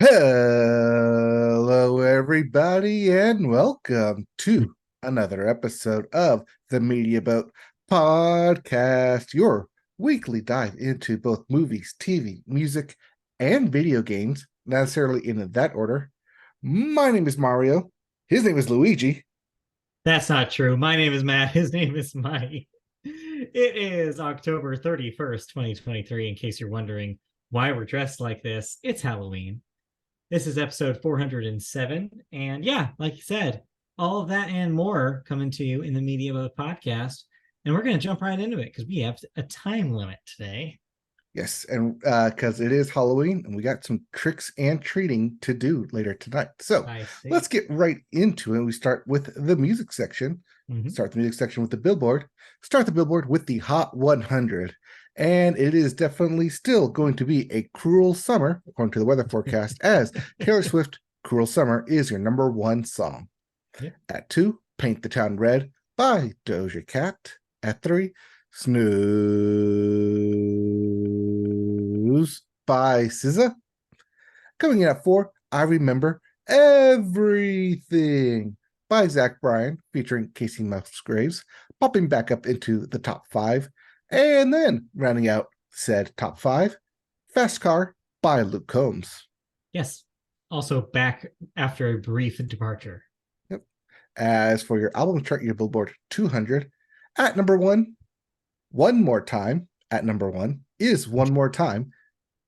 Hello, everybody, and welcome to another episode of the Media Boat Podcast, your weekly dive into both movies, TV, music, and video games, not necessarily in that order. My name is Mario. His name is Luigi. That's not true. My name is Matt. His name is Mike. It is October 31st, 2023. In case you're wondering why we're dressed like this, it's Halloween. This is episode 407. And yeah, like you said, all of that and more coming to you in the Media Boat podcast. And we're going to jump right into it because we have a time limit today. Yes, and because it is Halloween, and we got some tricks and treating to do later tonight. So let's get right into it. We start with the music section. Start the music section with the Billboard. Start the Billboard with the Hot 100. And it is definitely still going to be a cruel summer, according to the weather forecast, as Taylor Swift, Cruel Summer is your number one song. At 2, Paint the Town Red by Doja Cat. At 3, Snooze by SZA. Coming in at 4, I Remember Everything by Zach Bryan, featuring Casey Musgraves, popping back up into the top 5. And then rounding out said top 5, Fast Car by Luke Combs. Yes. Also back after a brief departure. Yep. As for your album chart, your Billboard 200, at number 1, One More Time at number 1 is One More Time, ...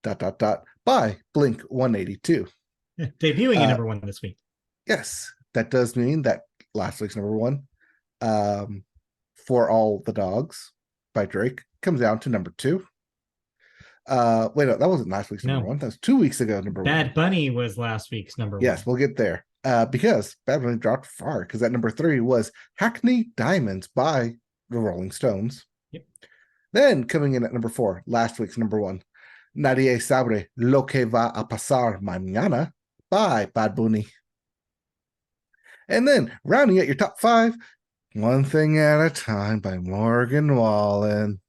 by Blink 182. Debuting at number 1 this week. Yes, that does mean that last week's number 1, For All the Dogs by Drake, comes down to number 2. Wait, no, that wasn't last week's number 1. That was 2 weeks ago, number 1. Bad Bunny was last week's number 1. Yes, we'll get there. Because Bad Bunny dropped far, because at number 3 was Hackney Diamonds by the Rolling Stones. Yep. Then coming in at number 4, last week's number 1, Nadie Sabe Lo Que Va a Pasar Mañana by Bad Bunny. And then rounding out your top 5, One Thing at a Time by Morgan Wallen.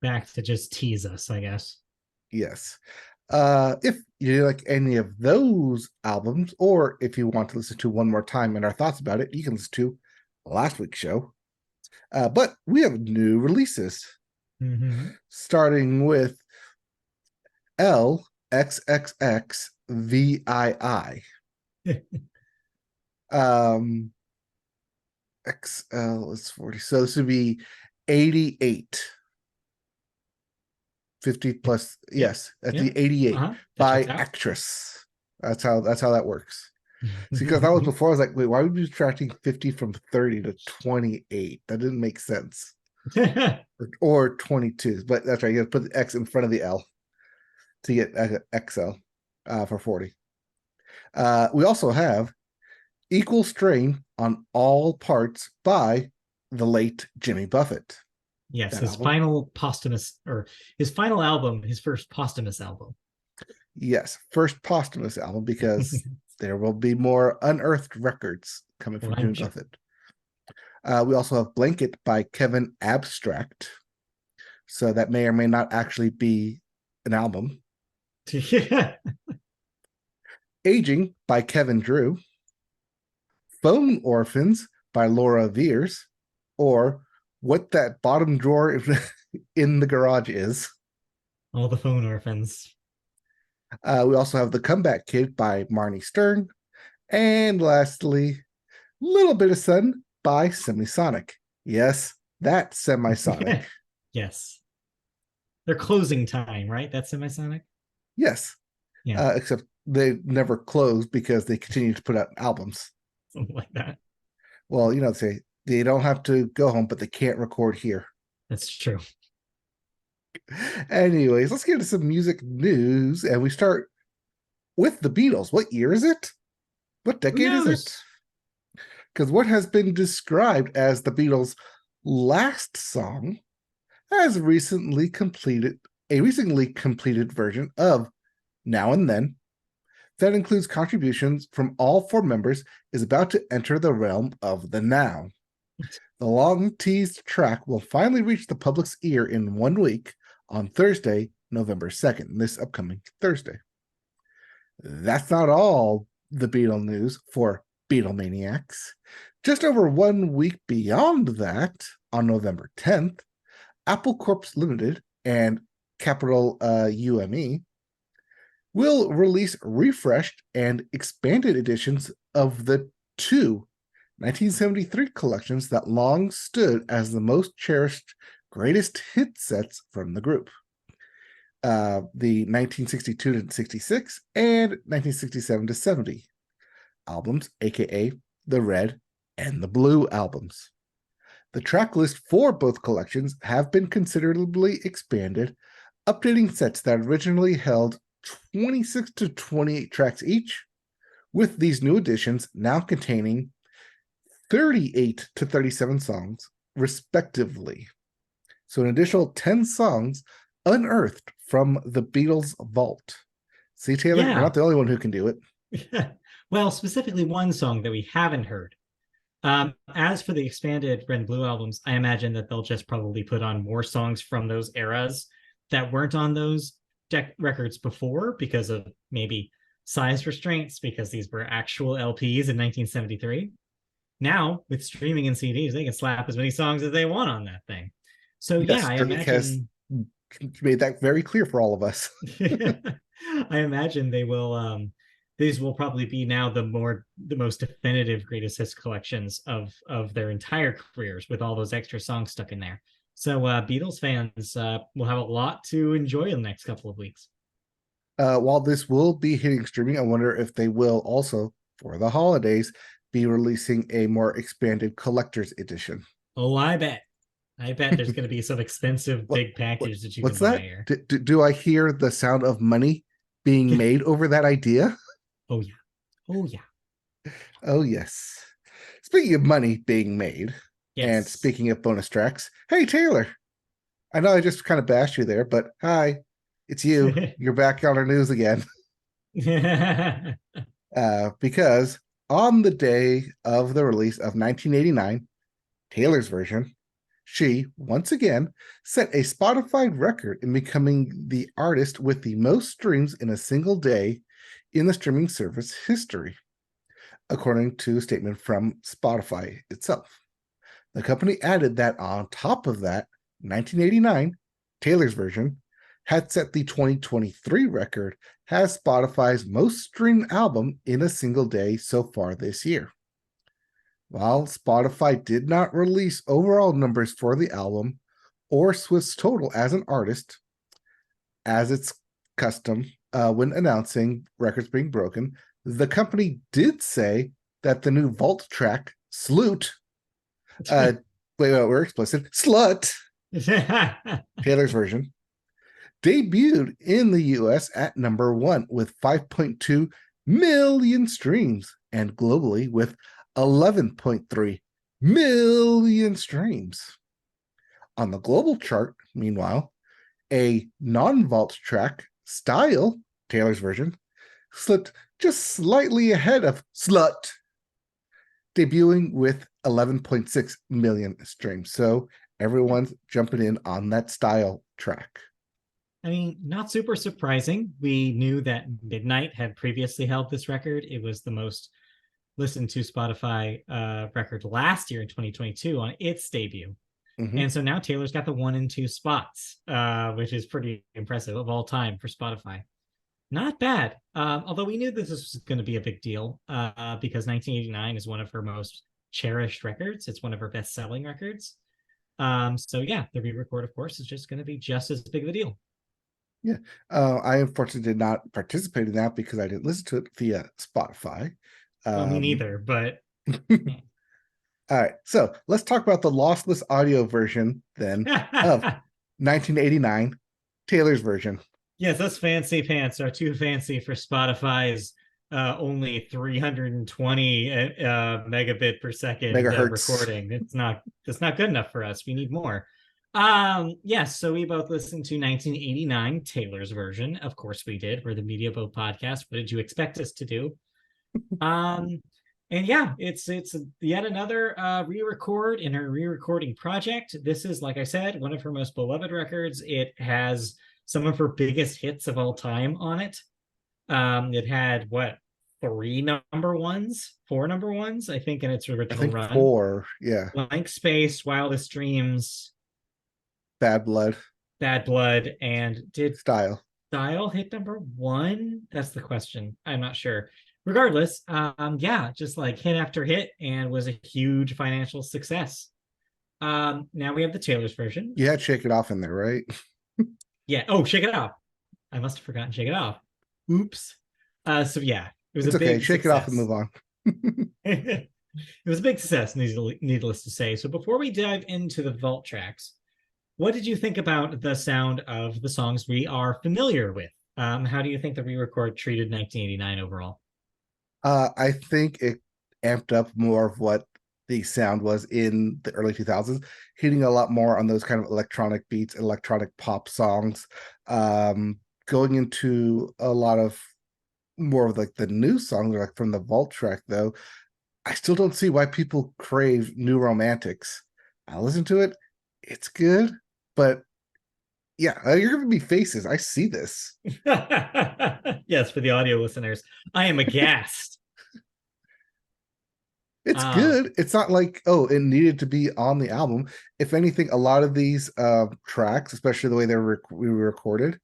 Back to just tease us, I guess. Yes. If you like any of those albums, or if you want to listen to One More Time and our thoughts about it, you can listen to last week's show. But we have new releases. Starting with LXXXVII. XL is 40. So this would be 88. 50 plus, yes, at the 88 by Actress. That's how that works. See, because that was before, I was like, wait, why would you be subtracting 50 from 30 to 28? That didn't make sense. or 22, but that's right. You got to put the X in front of the L to get XL for 40. We also have Equal Strain on All Parts by the late Jimmy Buffett. Yes, his final album, his first posthumous album. Yes, first posthumous album, because there will be more unearthed records coming from Jimmy Buffett. We also have Blanket by Kevin Abstract. So that may or may not actually be an album. Aging by Kevin Drew. Phone Orphans by Laura Veers. Or What That Bottom Drawer in the Garage Is. All the Phone Orphans. We also have The Comeback Kid by Marnie Stern. And lastly, Little Bit of Sun by Semisonic. Yes, that Semisonic. Yes. They're closing time, right? That's Semisonic? Yes. Yeah. Except they never close because they continue to put out albums. Something like that. Well, they don't have to go home, but they can't record here. That's true. Anyways, let's get into some music news, and we start with the Beatles. What year is it? What decade is it? Because what has been described as the Beatles' last song has a recently completed version of Now and Then that includes contributions from all 4 members is about to enter the realm of the now. The long-teased track will finally reach the public's ear in 1 week on Thursday, November 2nd, this upcoming Thursday. That's not all the Beatle news for Beatlemaniacs. Just over 1 week beyond that, on November 10th, Apple Corp Limited and capital UME will release refreshed and expanded editions of the two 1973 collections that long stood as the most cherished greatest hit sets from the group. The 1962 to 66 and 1967 to 70 albums, aka the Red and the Blue albums. The track list for both collections have been considerably expanded, updating sets that originally held 26 to 28 tracks each, with these new additions now containing 38 to 37 songs, respectively. So an additional 10 songs unearthed from the Beatles vault. See, Taylor, you're not the only one who can do it. Well, specifically one song that we haven't heard. As for the expanded Red and Blue albums, I imagine that they'll just probably put on more songs from those eras that weren't on those records before because of maybe size restraints, because these were actual LPs in 1973. Now, with streaming and CDs, they can slap as many songs as they want on that thing. So yes, I imagine made that very clear for all of us. I imagine they will these will probably be now the most definitive greatest hits collections of their entire careers, with all those extra songs stuck in there. So Beatles fans will have a lot to enjoy in the next couple of weeks. While this will be hitting streaming, I wonder if they will also, for the holidays, be releasing a more expanded collector's edition. Oh, I bet there's going to be some expensive big package that you can buy here. Do I hear the sound of money being made over that idea? Oh yeah. Oh yes. Speaking of money being made, and speaking of bonus tracks, hey Taylor, I know I just kind of bashed you there, but hi, it's you. You're back on our news again. Because on the day of the release of 1989, Taylor's version, she, once again, set a Spotify record in becoming the artist with the most streams in a single day in the streaming service history, according to a statement from Spotify itself. The company added that on top of that, 1989, Taylor's version, had set the 2023 record as Spotify's most streamed album in a single day so far this year. While Spotify did not release overall numbers for the album or Swift's total as an artist, as its custom when announcing records being broken, the company did say that the new vault track, Sloot, we're explicit, Slut, Taylor's version, debuted in the US at number 1 with 5.2 million streams, and globally with 11.3 million streams. On the global chart, meanwhile, a non-vault track, Style, Taylor's version, slipped just slightly ahead of Slut, debuting with 11.6 million streams. So everyone's jumping in on that Style track. I mean, not super surprising. We knew that Midnight had previously held this record. It was the most listened to Spotify record last year in 2022 on its debut. Mm-hmm. And so now Taylor's got the 1 and 2 spots, which is pretty impressive of all time for Spotify. Not bad. Although we knew this was going to be a big deal because 1989 is one of her most cherished records. It's one of her best-selling records. So yeah, the re-record, of course, is just going to be just as big of a deal. Yeah. I unfortunately did not participate in that because I didn't listen to it via Spotify. Well, me neither, but... All right, so let's talk about the lossless audio version then of 1989, Taylor's version. Yes, those fancy pants are too fancy for Spotify's only 320 megabit per second recording. It's not good enough for us. We need more. Yes, so we both listened to 1989 Taylor's version. Of course we did. We're the Media Boat podcast. What did you expect us to do? And yeah, it's yet another re-record in her re-recording project. This is, like I said, one of her most beloved records. It has some of her biggest hits of all time on it. It had what, four number ones, I think, in its I original think run. 4. Yeah. Blank Space, Wildest Dreams, Bad Blood Bad Blood, and did style. Style hit number one? That's the question. I'm not sure. Regardless, yeah, just like hit after hit, and was a huge financial success. Now we have the Taylor's version. You had Shake It Off in there, right? Yeah. Oh, Shake It Off. I must have forgotten Shake It Off. Oops. So yeah, it was It's a okay. big Shake it off and success. move on. It was a big success, needless to say. So before we dive into the vault tracks, what did you think about the sound of the songs we are familiar with? How do you think the re-record treated 1989 overall? I think it amped up more of what the sound was in the early 2000s, hitting a lot more on those kind of electronic beats, electronic pop songs, going into a lot of more of like the new songs, like from the vault track. Though I still don't see why people crave New Romantics. I listen to it, it's good, but yeah, you're giving me faces. I see this. Yes, for the audio listeners, I am aghast. It's good. It's not like, oh, it needed to be on the album. If anything, a lot of these tracks, especially the way they were re-recorded,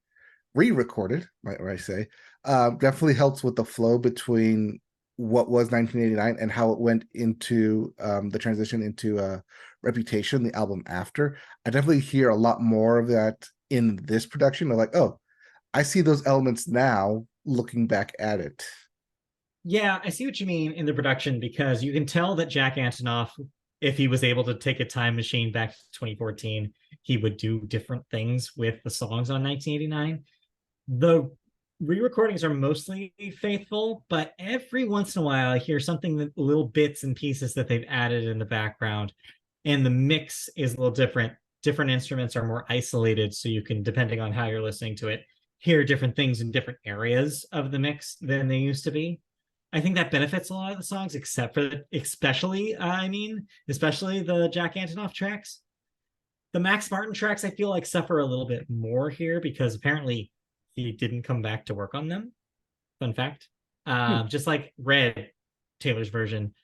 might I say, definitely helps with the flow between what was 1989 and how it went into the transition into Reputation, the album after. I definitely hear a lot more of that in this production. I'm like, oh, I see those elements now looking back at it. Yeah, I see what you mean in the production, because you can tell that Jack Antonoff, if he was able to take a time machine back to 2014, he would do different things with the songs on 1989. The re-recordings are mostly faithful, but every once in a while I hear something, that little bits and pieces that they've added in the background, and the mix is a little different. Different instruments are more isolated, so you can, depending on how you're listening to it, hear different things in different areas of the mix than they used to be. I think that benefits a lot of the songs, except for especially the Jack Antonoff tracks. The Max Martin tracks, I feel like, suffer a little bit more here because apparently he didn't come back to work on them. Fun fact. Just like Red, Taylor's version,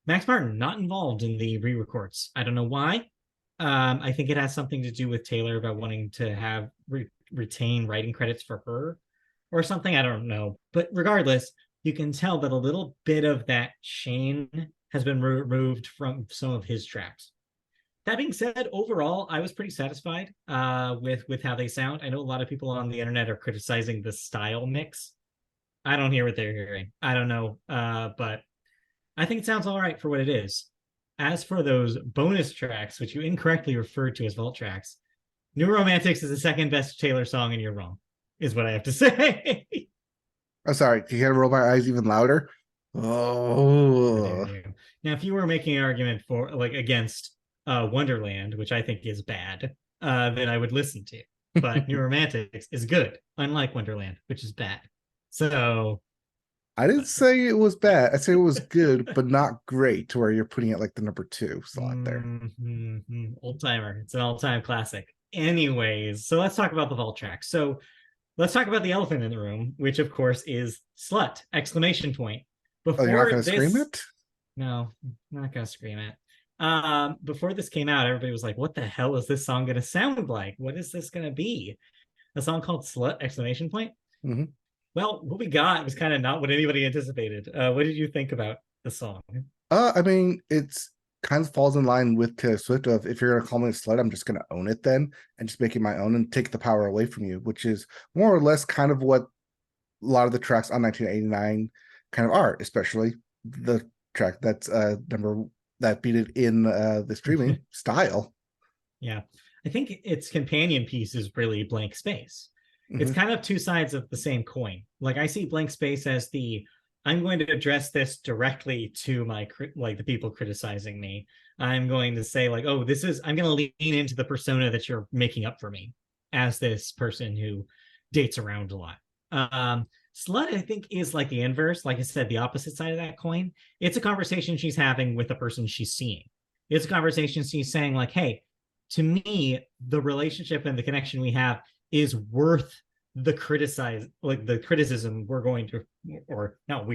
Max Martin not involved in the re-records. I don't know why. I think it has something to do with Taylor about wanting to have retain writing credits for her or something. I don't know. But regardless, you can tell that a little bit of that chain has been removed from some of his tracks. That being said, overall, I was pretty satisfied with how they sound. I know a lot of people on the internet are criticizing the style mix. I don't hear what they're hearing. I don't know, but I think it sounds all right for what it is. As for those bonus tracks, which you incorrectly referred to as vault tracks, New Romantics is the second best Taylor song, and you're wrong, is what I have to say. I'm sorry, can you roll my eyes even louder? Oh, Now, if you were making an argument for like against Wonderland, which I think is bad, then I would listen to. But New Romantics is good, unlike Wonderland, which is bad. So I didn't say it was bad. I say it was good, but not great to where you're putting it like the number 2 slot there. Old timer. It's an all-time classic. Anyways, so let's talk about the vault track. So let's talk about the elephant in the room, which of course is slut! Exclamation point. Before you're not going to scream it? No, I'm not going to scream it. Before this came out, everybody was like, what the hell is this song going to sound like? What is this going to be? A song called Slut! Exclamation point? Mm-hmm. Well, what we got was kind of not what anybody anticipated. What did you think about the song? I mean, it's kind of falls in line with Taylor Swift of, if you're going to call me a slut, I'm just going to own it then and just make it my own and take the power away from you, which is more or less kind of what a lot of the tracks on 1989 kind of are, especially the track that's that beat it in the streaming Style. Yeah, I think its companion piece is really Blank Space. It's kind of two sides of the same coin. Like, I see Blank Space as I'm going to address this directly to the people criticizing me. I'm going to say like, oh, I'm going to lean into the persona that you're making up for me as this person who dates around a lot. Slut, I think, is like the inverse. Like I said, the opposite side of that coin. It's a conversation she's having with the person she's seeing. It's a conversation she's saying like, hey, to me, the relationship and the connection we have is worth the criticism we're going to, or not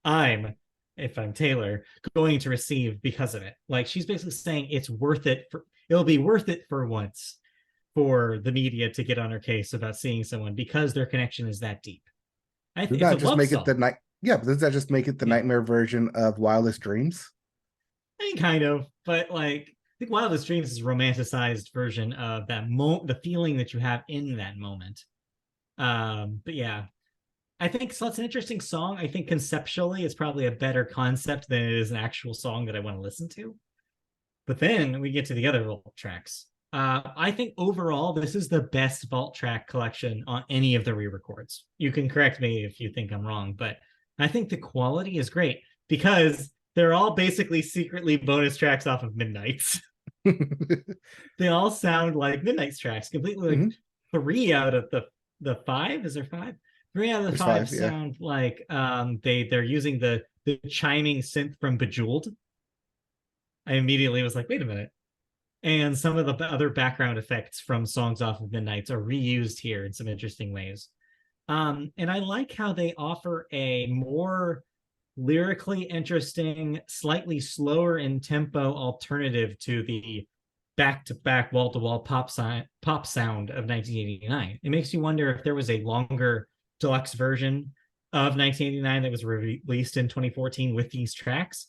I'm, if I'm Taylor, going to receive because of it. Like, she's basically saying it'll be worth it for once for the media to get on her case about seeing someone because their connection is that deep. Does It's a that just love make it the song. night? Yeah, but does that just make it the nightmare version of Wildest Dreams? I mean, kind of, but like, I think Wildest Dreams is a romanticized version of the feeling that you have in that moment. But yeah, I think so. It's an interesting song. I think conceptually, it's probably a better concept than it is an actual song that I want to listen to. But then we get to the other vault tracks. I think overall, this is the best vault track collection on any of the re-records. You can correct me if you think I'm wrong, but I think the quality is great because they're all basically secretly bonus tracks off of Midnight's. They all sound like Midnight's tracks, completely like Mhm. three out of the five. Is there five? Three out of the There's five five, yeah. sound like they're using the chiming synth from Bejeweled. I immediately was like, wait a minute. And some of the other background effects from songs off of Midnight's are reused here in some interesting ways. And I like how they offer a more lyrically interesting, slightly slower in tempo alternative to the back-to-back wall-to-wall pop sound of 1989. It makes you wonder if there was a longer deluxe version of 1989 that was released in 2014 with these tracks.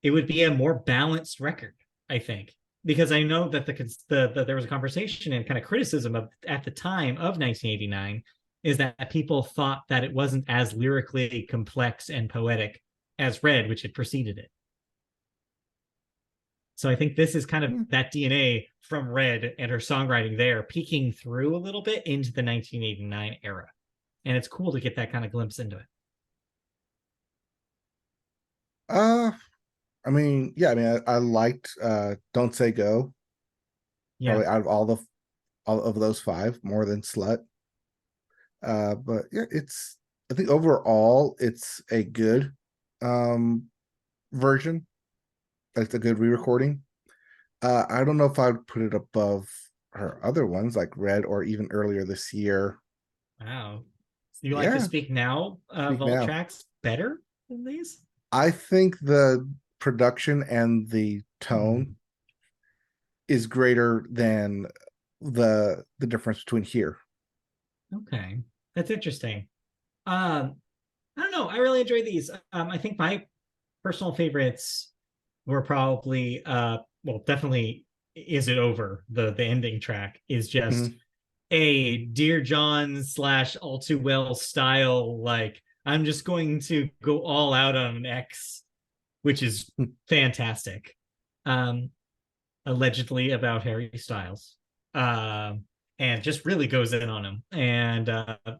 It would be a more balanced record, I think, because I know that there was a conversation and kind of criticism of at the time of 1989 is that people thought that it wasn't as lyrically complex and poetic as Red, which had preceded it. So I think this is kind of that DNA from Red and her songwriting there peeking through a little bit into the 1989 era. And it's cool to get that kind of glimpse into it. I mean, yeah, I mean, I liked Don't Say Go. Yeah. Probably out of all of those five, more than Slut. But yeah, I think overall it's a good version. It's a good re-recording. I don't know if I would put it above her other ones like Red or even earlier this year. Wow. So you like to Yeah, speak now speak vault now. tracks better than these? I think the production and the tone is greater than the difference between here. Okay. That's interesting. Um, I don't know. I really enjoyed these. I think my personal favorites were probably well, definitely Is It Over? The ending track is just Mhm. a Dear John slash All Too Well style, like I'm just going to go all out on an X, which is fantastic. Um, allegedly about Harry Styles. And just really goes in on him. And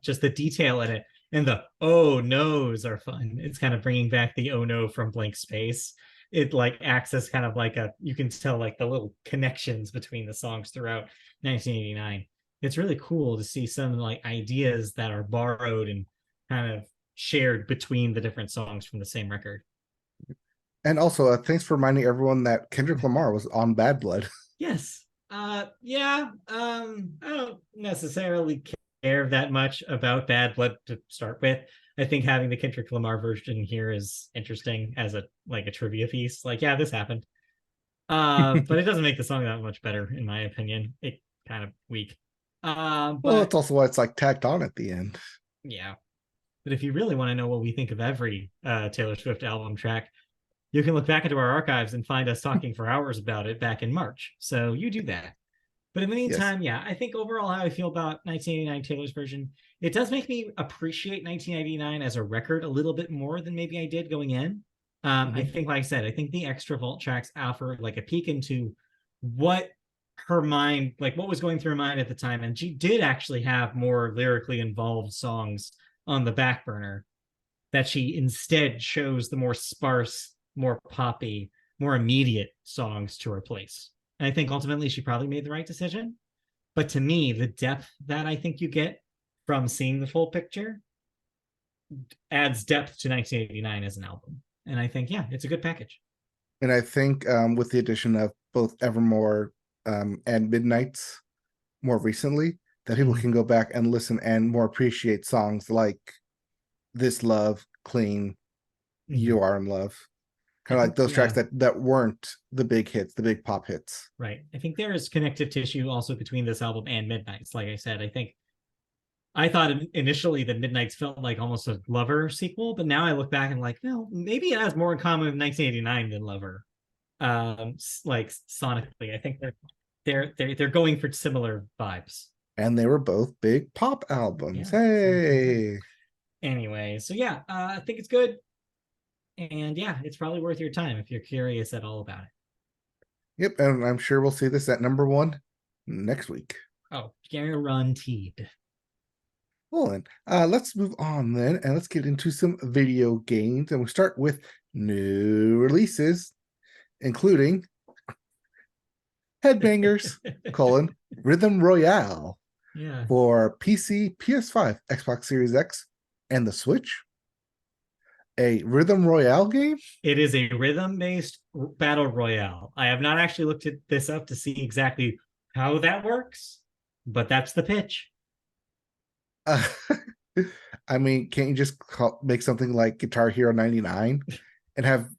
just the detail in it and the oh no's are fun. It's kind of bringing back the oh no from Blank Space. It like acts as kind of like you can tell like the little connections between the songs throughout 1989. It's really cool to see some like ideas that are borrowed and kind of shared between the different songs from the same record. And also, thanks for reminding everyone that Kendrick Lamar was on Bad Blood. Yes. Yeah. I don't necessarily care that much about Bad Blood to start with. I think having the Kendrick Lamar version here is interesting as a trivia piece. Like, yeah, this happened. But it doesn't make the song that much better, in my opinion. It kind of weak. Well, But that's also why it's like tacked on at the end. yeah. But if you really want to know what we think of every Taylor Swift album track, you can look back into our archives and find us talking for hours about it back in March. So you do that. But in the Yes. meantime, yeah, I think overall how I feel about 1989 Taylor's version, it does make me appreciate 1999 as a record a little bit more than maybe I did going in. I think, like I said, I think the extra vault tracks offer like a peek into what her mind, like what was going through her mind at the time. And she did actually have more lyrically involved songs on the back burner that she instead chose the more sparse, more poppy, more immediate songs to replace. And I think ultimately she probably made the right decision. But to me, the depth that I think you get from seeing the full picture adds depth to 1989 as an album. And I think, yeah, it's a good package. And I think with the addition of both Evermore and Midnight's more recently, that people can go back and listen and more appreciate songs like This Love, Clean, You Are in Love. Kind of like those tracks that weren't the big hits, the big pop hits. Right. I think there is connective tissue also between this album and Midnight's. Like I said, I thought initially that Midnight's felt like almost a Lover sequel, but now I look back and like, no, maybe it has more in common with 1989 than Lover. Like sonically, I think they're going for similar vibes. And they were both big pop albums. Yeah. Hey. Anyway, so yeah, I think it's good. And yeah, it's probably worth your time if you're curious at all about it. Yep, and I'm sure we'll see this at number 1 next week. Oh, guaranteed. Well, then, let's move on then, and let's get into some video games. And we'll start with new releases, including Headbangers, Rhythm Royale for PC, PS5, Xbox Series X, and the Switch. A Rhythm Royale game? It is a rhythm-based battle royale. I have not actually looked this up to see exactly how that works, but that's the pitch. I mean, can't you just make something like Guitar Hero 99 and have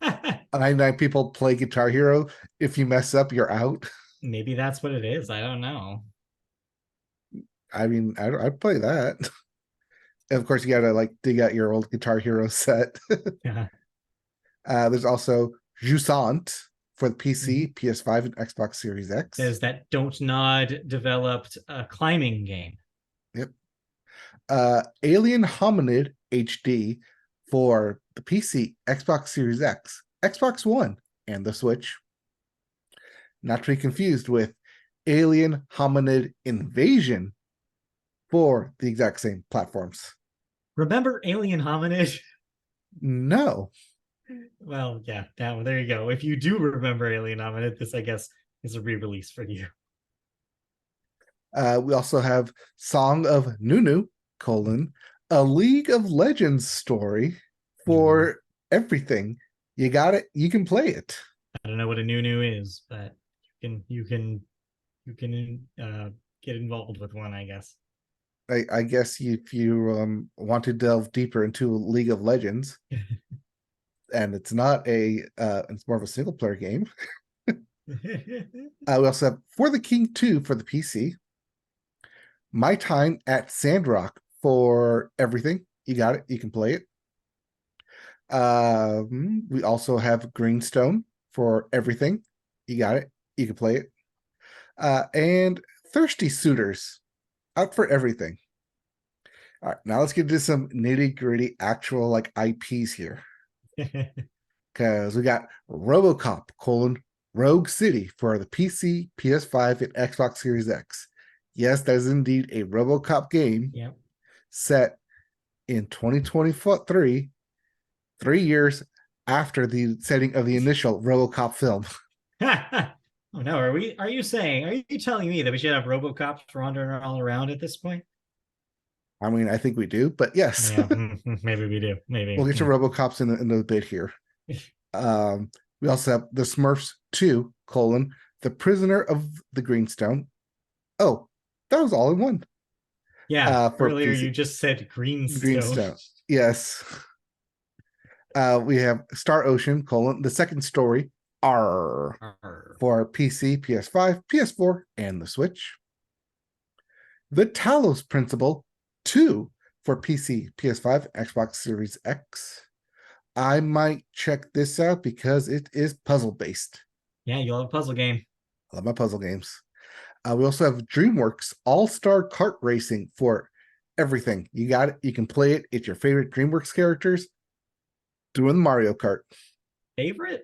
99 people play Guitar Hero? If you mess up, you're out. Maybe that's what it is. I don't know. I mean, I'd play that. And of course, you gotta like dig out your old Guitar Hero set. Yeah. There's also Jusant for the PC, PS5, and Xbox Series X. There's that Don't Nod developed climbing game. Yep. Alien Hominid HD for the PC, Xbox Series X, Xbox One, and the Switch. Not to be confused with Alien Hominid Invasion for the exact same platforms. Remember Alien Hominid? No. Well, yeah, there you go. If you do remember Alien Hominid, this, I guess, is a re-release for you. We also have Song of Nunu, a League of Legends story for everything. You got it. You can play it. I don't know what a Nunu is, but you can get involved with one, I guess. I guess if you want to delve deeper into League of Legends, and it's not it's more of a single player game. We also have For the King 2 for the PC. My Time at Sandrock for everything. You got it. You can play it. We also have Greenstone for everything. You got it. You can play it. And Thirsty Suitors out for everything. All right, now let's get into some nitty gritty actual like IPs here. Because we got RoboCop, Rogue City for the PC, PS5, and Xbox Series X. Yes, that is indeed a RoboCop game set in 2023, 3 years after the setting of the initial RoboCop film. Oh no, are you telling me that we should have RoboCops wandering all around at this point? I mean, I think we do, but yes. Yeah, maybe we do. Maybe. We'll get to RoboCops in a bit here. We also have The Smurfs 2, The Prisoner of the Greenstone. Oh, that was all in one. Yeah, earlier you just said Greenstone. Yes. We have Star Ocean, The Second Story, R, for PC, PS5, PS4, and the Switch. The Talos Principle 2 for PC, PS5, Xbox Series X. I might check this out because it is puzzle-based. Yeah, you'll have a puzzle game. I love my puzzle games. We also have DreamWorks All-Star Kart Racing for everything. You got it. You can play it. It's your favorite DreamWorks characters doing Mario Kart. Favorite?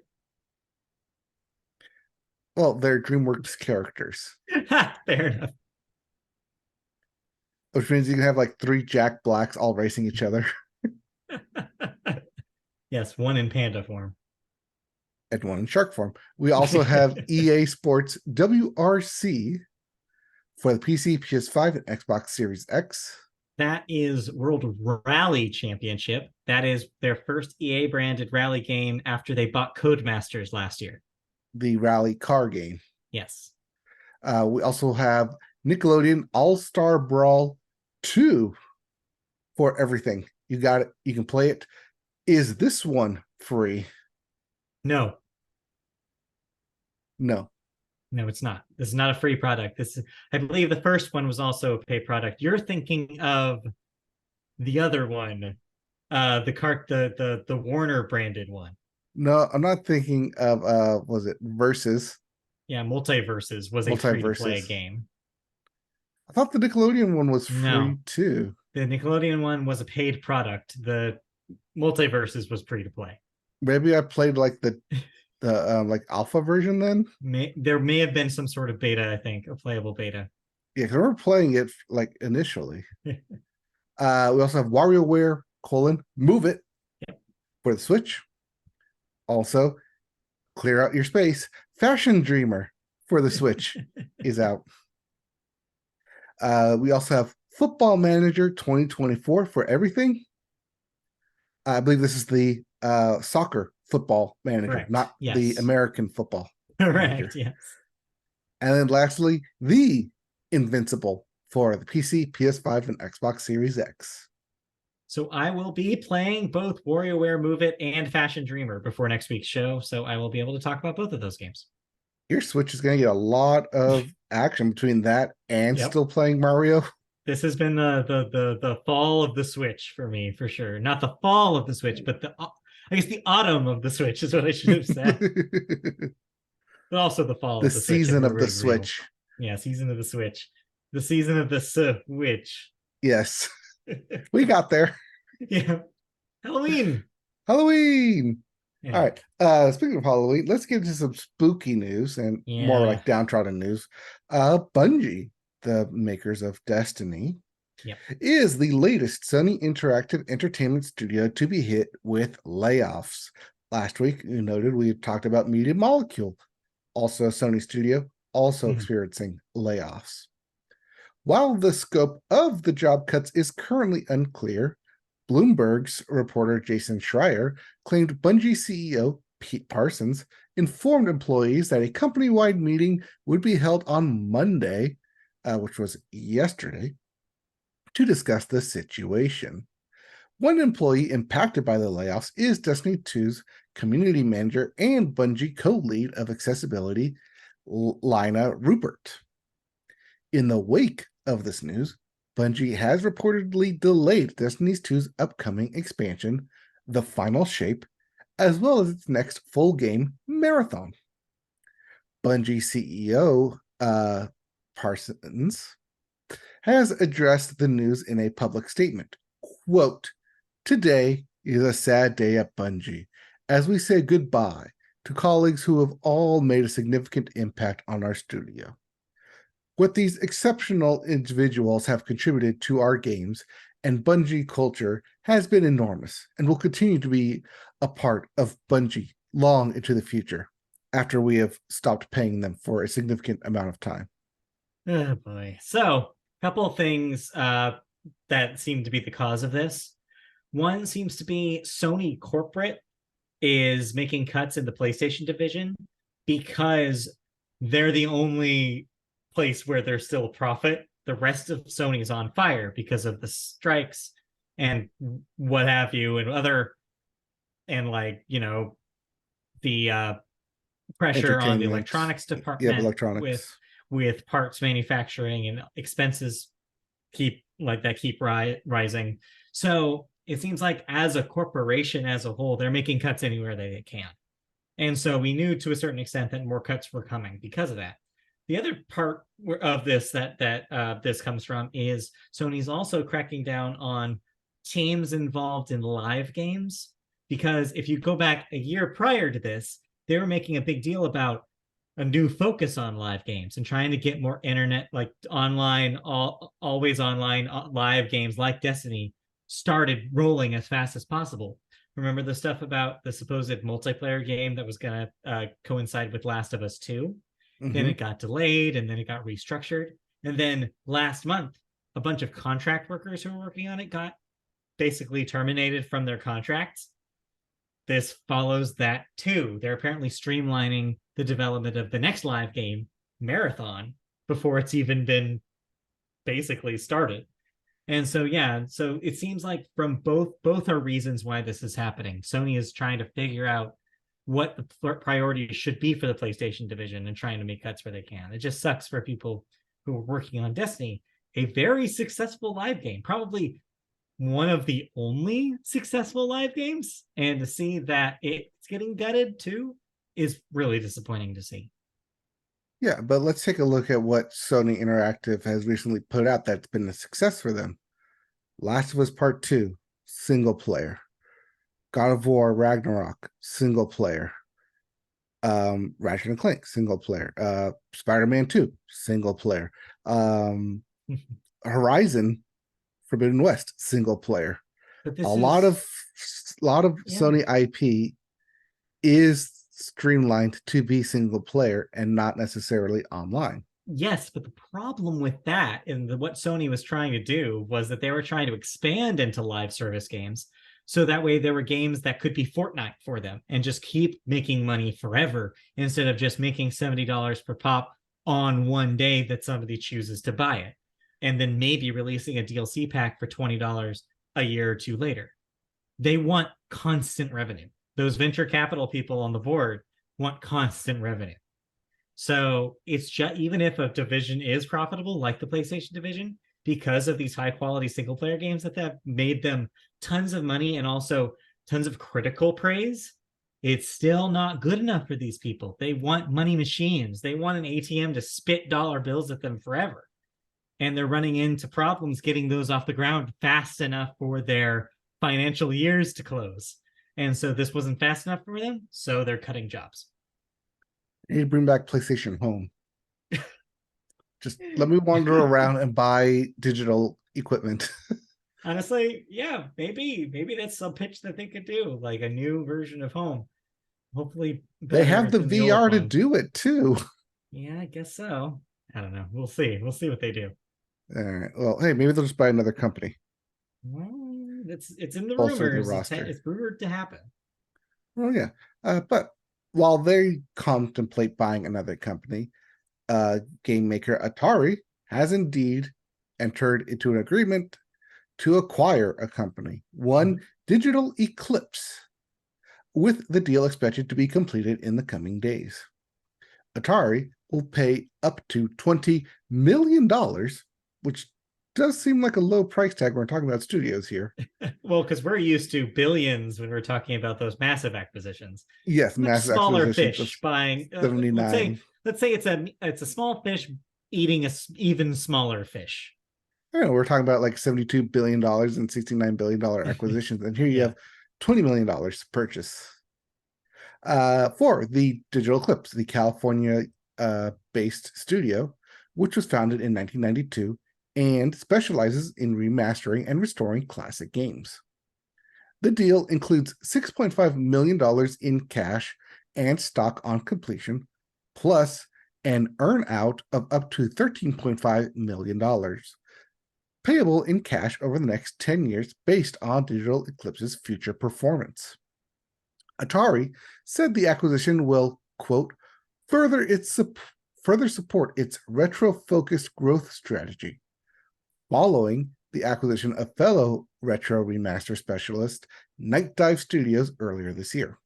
Well, they're DreamWorks characters. Fair enough. Which means you can have like 3 Jack Blacks all racing each other. Yes, one in panda form. And one in shark form. We also have EA Sports WRC for the PC, PS5, and Xbox Series X. That is World Rally Championship. That is their first EA branded rally game after they bought Codemasters last year. The rally car game. Yes. We also have Nickelodeon All-Star Brawl 2 for everything. You got it. You can play it. Is this one free? No. No. No, it's not. This is not a free product. I believe the first one was also a paid product. You're thinking of the other one, the Warner branded one. No, I'm not thinking of was it Versus? Yeah, Multiverses was a free to play game. I thought the Nickelodeon one was free No. too. The Nickelodeon one was a paid product. The Multiverses was free to play. Maybe I played like the like alpha version then. There may have been some sort of beta, I think, a playable beta. Yeah, because we're playing it like initially. We also have WarioWare: Move It for the Switch. Also, Clear Out Your Space. Fashion Dreamer for the Switch is out. We also have Football Manager 2024 for everything. I believe this is the soccer football manager, Correct. not Yes. the American football. Correct, yes. And then lastly, the Invincible for the PC, PS5, and Xbox Series X. So I will be playing both WarioWare Move It and Fashion Dreamer before next week's show, so I will be able to talk about both of those games. Your Switch is going to get a lot of action between that and still playing Mario. This has been the fall of the Switch for me, for sure. Not the fall of the Switch, but I guess the autumn of the Switch is what I should have said. But also the fall of the Switch. The season of the Switch. Yeah, season of the Switch. The season of the Switch. Yes. We got there. Yeah. Halloween. Yeah. All right. Speaking of Halloween, let's get into some spooky news and more like downtrodden news. Bungie, the makers of Destiny, is the latest Sony Interactive Entertainment studio to be hit with layoffs. Last week, you noted we talked about Media Molecule, also a Sony studio, also experiencing layoffs. While the scope of the job cuts is currently unclear, Bloomberg's reporter Jason Schreier claimed Bungie CEO Pete Parsons informed employees that a company-wide meeting would be held on Monday, which was yesterday, to discuss the situation. One employee impacted by the layoffs is Destiny 2's community manager and Bungie co-lead of accessibility, Lina Rupert. In the wake of this news, Bungie has reportedly delayed Destiny 2's upcoming expansion, The Final Shape, as well as its next full game, Marathon. Bungie CEO Parsons has addressed the news in a public statement. Quote, "Today is a sad day at Bungie, as we say goodbye to colleagues who have all made a significant impact on our studio. What these exceptional individuals have contributed to our games and Bungie culture has been enormous and will continue to be a part of Bungie long into the future after we have stopped paying them for a significant amount of time." Oh boy. So, a couple of things that seem to be the cause of this. One seems to be Sony corporate is making cuts in the PlayStation division because they're the only place where there's still profit. The rest of Sony is on fire because of the strikes and what have you, and the pressure on the electronics department with parts manufacturing, and expenses keep rising. So it seems like as a corporation as a whole, they're making cuts anywhere they can. And so we knew to a certain extent that more cuts were coming because of that. The other part of this that this comes from is Sony's also cracking down on teams involved in live games, because if you go back a year prior to this, they were making a big deal about a new focus on live games and trying to get more internet, like online, always online live games like Destiny started rolling as fast as possible. Remember the stuff about the supposed multiplayer game that was going to coincide with Last of Us 2? Then it got delayed, and then it got restructured. And then last month, a bunch of contract workers who were working on it got basically terminated from their contracts. This follows that too. They're apparently streamlining the development of the next live game, Marathon, before it's even been basically started. And so yeah, so it seems like from both are reasons why this is happening. Sony is trying to figure out what the priorities should be for the PlayStation division and trying to make cuts where they can. It just sucks for people who are working on Destiny, a very successful live game, probably one of the only successful live games, and to see that it's getting gutted too is really disappointing to see. Yeah, but let's take a look at what Sony Interactive has recently put out that's been a success for them. Last of Us Part 2, single player. God of War Ragnarok, single player. Ratchet and Clank, single player. Spider-Man 2, single player. Horizon Forbidden West, single player. But this A is lot of Sony IP is streamlined to be single player and not necessarily online. Yes, but the problem with that and what Sony was trying to do was that they were trying to expand into live service games. So that way there were games that could be Fortnite for them and just keep making money forever instead of just making $70 per pop on one day that somebody chooses to buy it. And then maybe releasing a DLC pack for $20 a year or two later. They want constant revenue. Those venture capital people on the board want constant revenue. So it's just, even if a division is profitable, like the PlayStation division, because of these high quality single player games that have made them tons of money and also tons of critical praise, it's still not good enough for these people. They want money machines. They want an ATM to spit dollar bills at them forever. And they're running into problems getting those off the ground fast enough for their financial years to close. And so this wasn't fast enough for them, so they're cutting jobs. I need to bring back PlayStation Home. Just let me wander around and buy digital equipment. Honestly, yeah, maybe that's a pitch that they could do, like a new version of Home. Hopefully they have the VR to do it too. Yeah, I guess so. I don't know. We'll see what they do. All right. Well, hey, maybe they'll just buy another company. Well, it's in the Bolster rumors. the roster. It's rumored to happen. Oh yeah, but while they contemplate buying another company, game maker Atari has indeed entered into an agreement to acquire a company, one Digital Eclipse, with the deal expected to be completed in the coming days. Atari will pay up to $20 million, which does seem like a low price tag when we're talking about studios here. Well, because we're used to billions when we're talking about those massive acquisitions. Yes, massive smaller acquisitions fish buying 79. Let's say it's a small fish eating a even smaller fish. I know, we're talking about like $72 billion and $69 billion acquisitions, and here you have $20 million to purchase. For the Digital Eclipse, the California based studio, which was founded in 1992 and specializes in remastering and restoring classic games. The deal includes $6.5 million in cash and stock on completion, plus an earn-out of up to $13.5 million, payable in cash over the next 10 years based on Digital Eclipse's future performance. Atari said the acquisition will, quote, further support its retro-focused growth strategy. Following the acquisition of fellow retro remaster specialist Night Dive Studios earlier this year.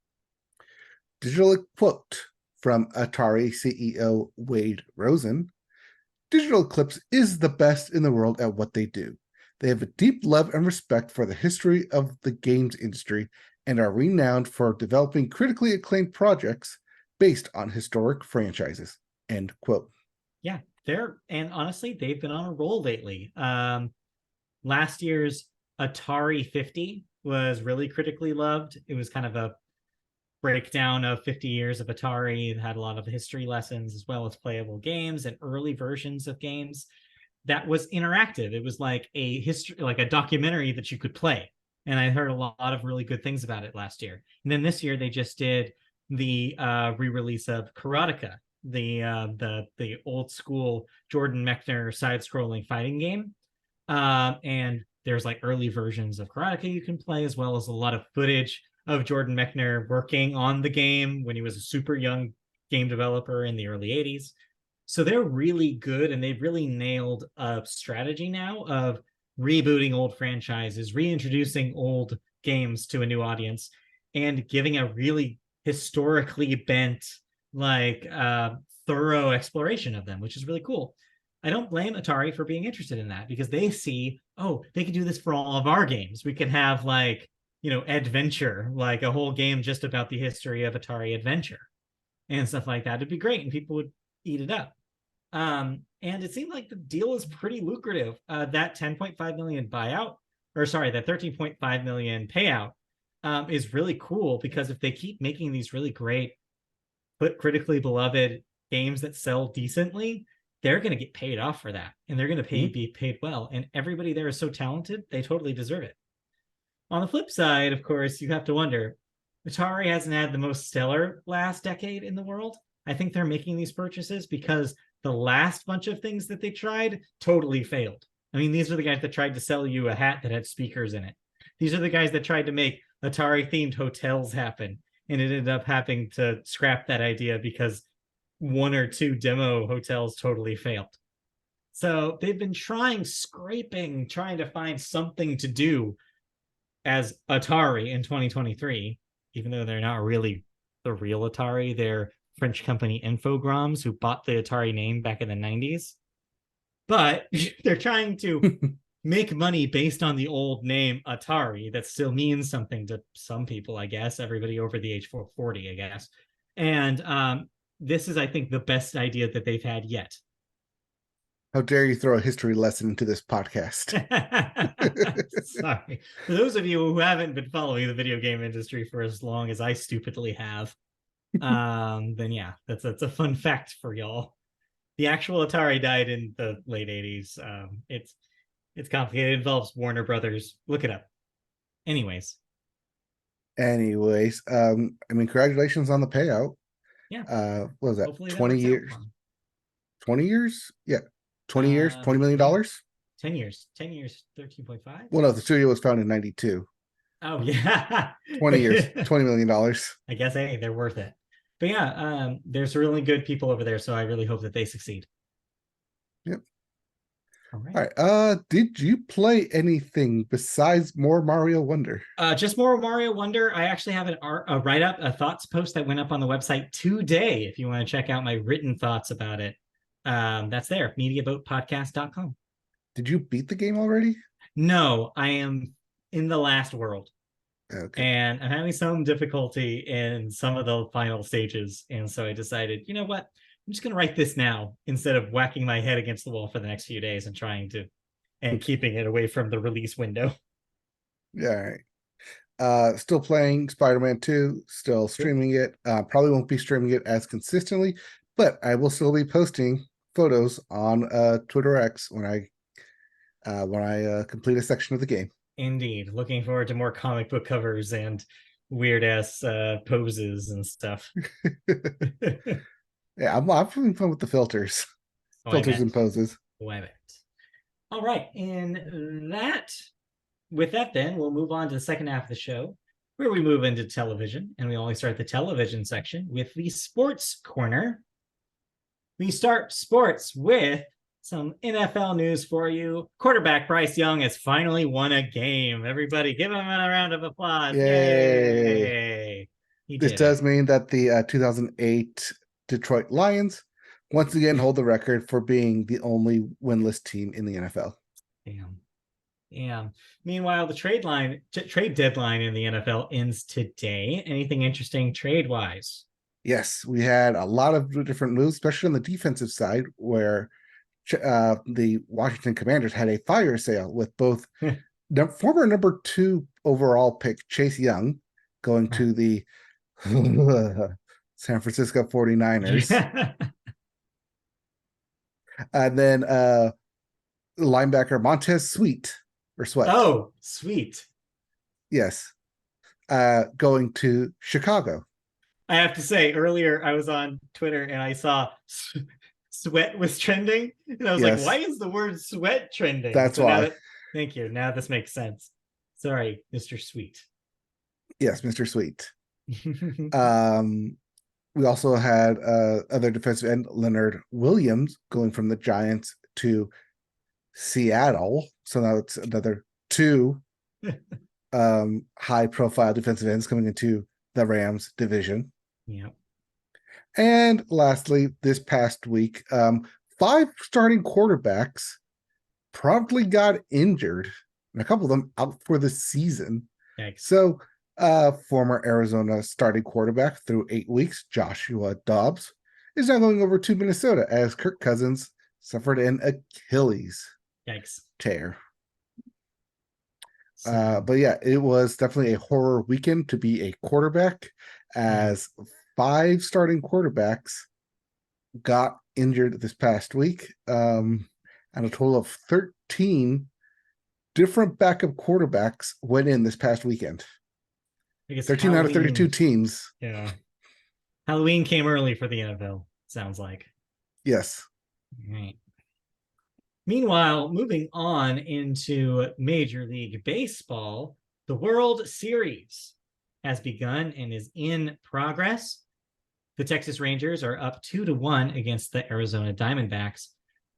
Digital quote from Atari CEO Wade Rosen, Digital Eclipse is the best in the world at what they do. They have a deep love and respect for the history of the games industry and are renowned for developing critically acclaimed projects based on historic franchises. End quote. Yeah, and honestly, they've been on a roll lately. Last year's Atari 50 was really critically loved. It was kind of a breakdown of 50 years of Atari. It had a lot of history lessons as well as playable games and early versions of games that was interactive. It was like a history, like a documentary that you could play. And I heard a lot of really good things about it last year. And then this year they just did the re-release of Karateka, the old school Jordan Mechner side-scrolling fighting game. And there's like early versions of Karateka you can play, as well as a lot of footage of Jordan Mechner working on the game when he was a super young game developer in the early 80s. So they're really good, and they've really nailed a strategy now of rebooting old franchises, reintroducing old games to a new audience, and giving a really historically bent, like thorough exploration of them, which is really cool. I don't blame Atari for being interested in that, because they see, oh, they could do this for all of our games. We can have like, adventure, like a whole game just about the history of Atari adventure and stuff like that. It'd be great, and people would eat it up. And it seemed like the deal is pretty lucrative. That 10.5 million buyout, or sorry, that 13.5 million payout, is really cool, because if they keep making these really great, but critically beloved games that sell decently, they're going to get paid off for that, and they're going to be paid well. And everybody there is so talented, they totally deserve it. On the flip side, of course, you have to wonder, Atari hasn't had the most stellar last decade in the world. I think they're making these purchases because the last bunch of things that they tried totally failed. I mean, these are the guys that tried to sell you a hat that had speakers in it. These are the guys that tried to make Atari-themed hotels happen, and it ended up having to scrap that idea because one or two demo hotels totally failed. So they've been trying to find something to do as Atari in 2023, even though they're not really the real Atari. They're French company Infogrames, who bought the Atari name back in the 90s. But they're trying to make money based on the old name Atari that still means something to some people, I guess, everybody over the age of 40, I guess. And this is, I think, the best idea that they've had yet. How dare you throw a history lesson into this podcast? Sorry. For those of you who haven't been following the video game industry for as long as I stupidly have, then yeah, that's a fun fact for y'all. The actual Atari died in the late 80s. It's complicated. It involves Warner Brothers. Look it up. Anyways, I mean, congratulations on the payout. Yeah. What was that? Hopefully 20 years. 20 years? Yeah. 20 years, $20 million? 10 years. 10 years, 13.5. Well, no, the studio was founded in 92. Oh, yeah. 20 years, $20 million. I guess, hey, they're worth it. But yeah, there's really good people over there, so I really hope that they succeed. Yep. All right. Did you play anything besides more Mario Wonder? Just more Mario Wonder. I actually have a write-up, a thoughts post that went up on the website today. If you want to check out my written thoughts about it, that's there, mediaboatpodcast.com. Did you beat the game already? No, I am in the last world. Okay. And I'm having some difficulty in some of the final stages. And so I decided, you know what? I'm just going to write this now instead of whacking my head against the wall for the next few days and keeping it away from the release window. Yeah. All right. Still playing Spider-Man 2, still streaming it. Probably won't be streaming it as consistently, but I will still be posting photos on Twitter X when I complete a section of the game. Indeed. Looking forward to more comic book covers and weird ass poses and stuff. Yeah, I'm having fun with the filters. Filters and poses. I bet. All right. With that, then we'll move on to the second half of the show, where we move into television, and we always start the television section with the sports corner. We start sports with some NFL news for you. Quarterback Bryce Young has finally won a game. Everybody give him a round of applause. Yay! This does mean that the 2008 Detroit Lions once again hold the record for being the only winless team in the NFL. Damn. Meanwhile, the trade deadline in the NFL ends today. Anything interesting trade-wise? Yes, we had a lot of different moves, especially on the defensive side, where the Washington Commanders had a fire sale with both former number 2 overall pick Chase Young going to the San Francisco 49ers. And then linebacker Montez Sweat. Oh, sweet. Yes. Going to Chicago. I have to say, earlier I was on Twitter and I saw sweat was trending. And I was like, why is the word sweat trending? That's why. Thank you. Now this makes sense. Sorry, Mr. Sweet. Yes, Mr. Sweet. We also had other defensive end Leonard Williams going from the Giants to Seattle. So now it's another two high profile defensive ends coming into the Rams division. Yeah. And lastly, this past week, five starting quarterbacks promptly got injured, and a couple of them out for the season. Yikes. So, former Arizona starting quarterback through 8 weeks, Joshua Dobbs, is now going over to Minnesota as Kirk Cousins suffered an Achilles tear. But yeah, it was definitely a horror weekend to be a quarterback, as five starting quarterbacks got injured this past week, and a total of 13 different backup quarterbacks went in this past weekend. 13 out of 32 teams. Yeah. Halloween came early for the NFL, sounds like. Yes. All right. Meanwhile, moving on into Major League Baseball, the World Series has begun and is in progress. The Texas Rangers are up 2-1 against the Arizona Diamondbacks.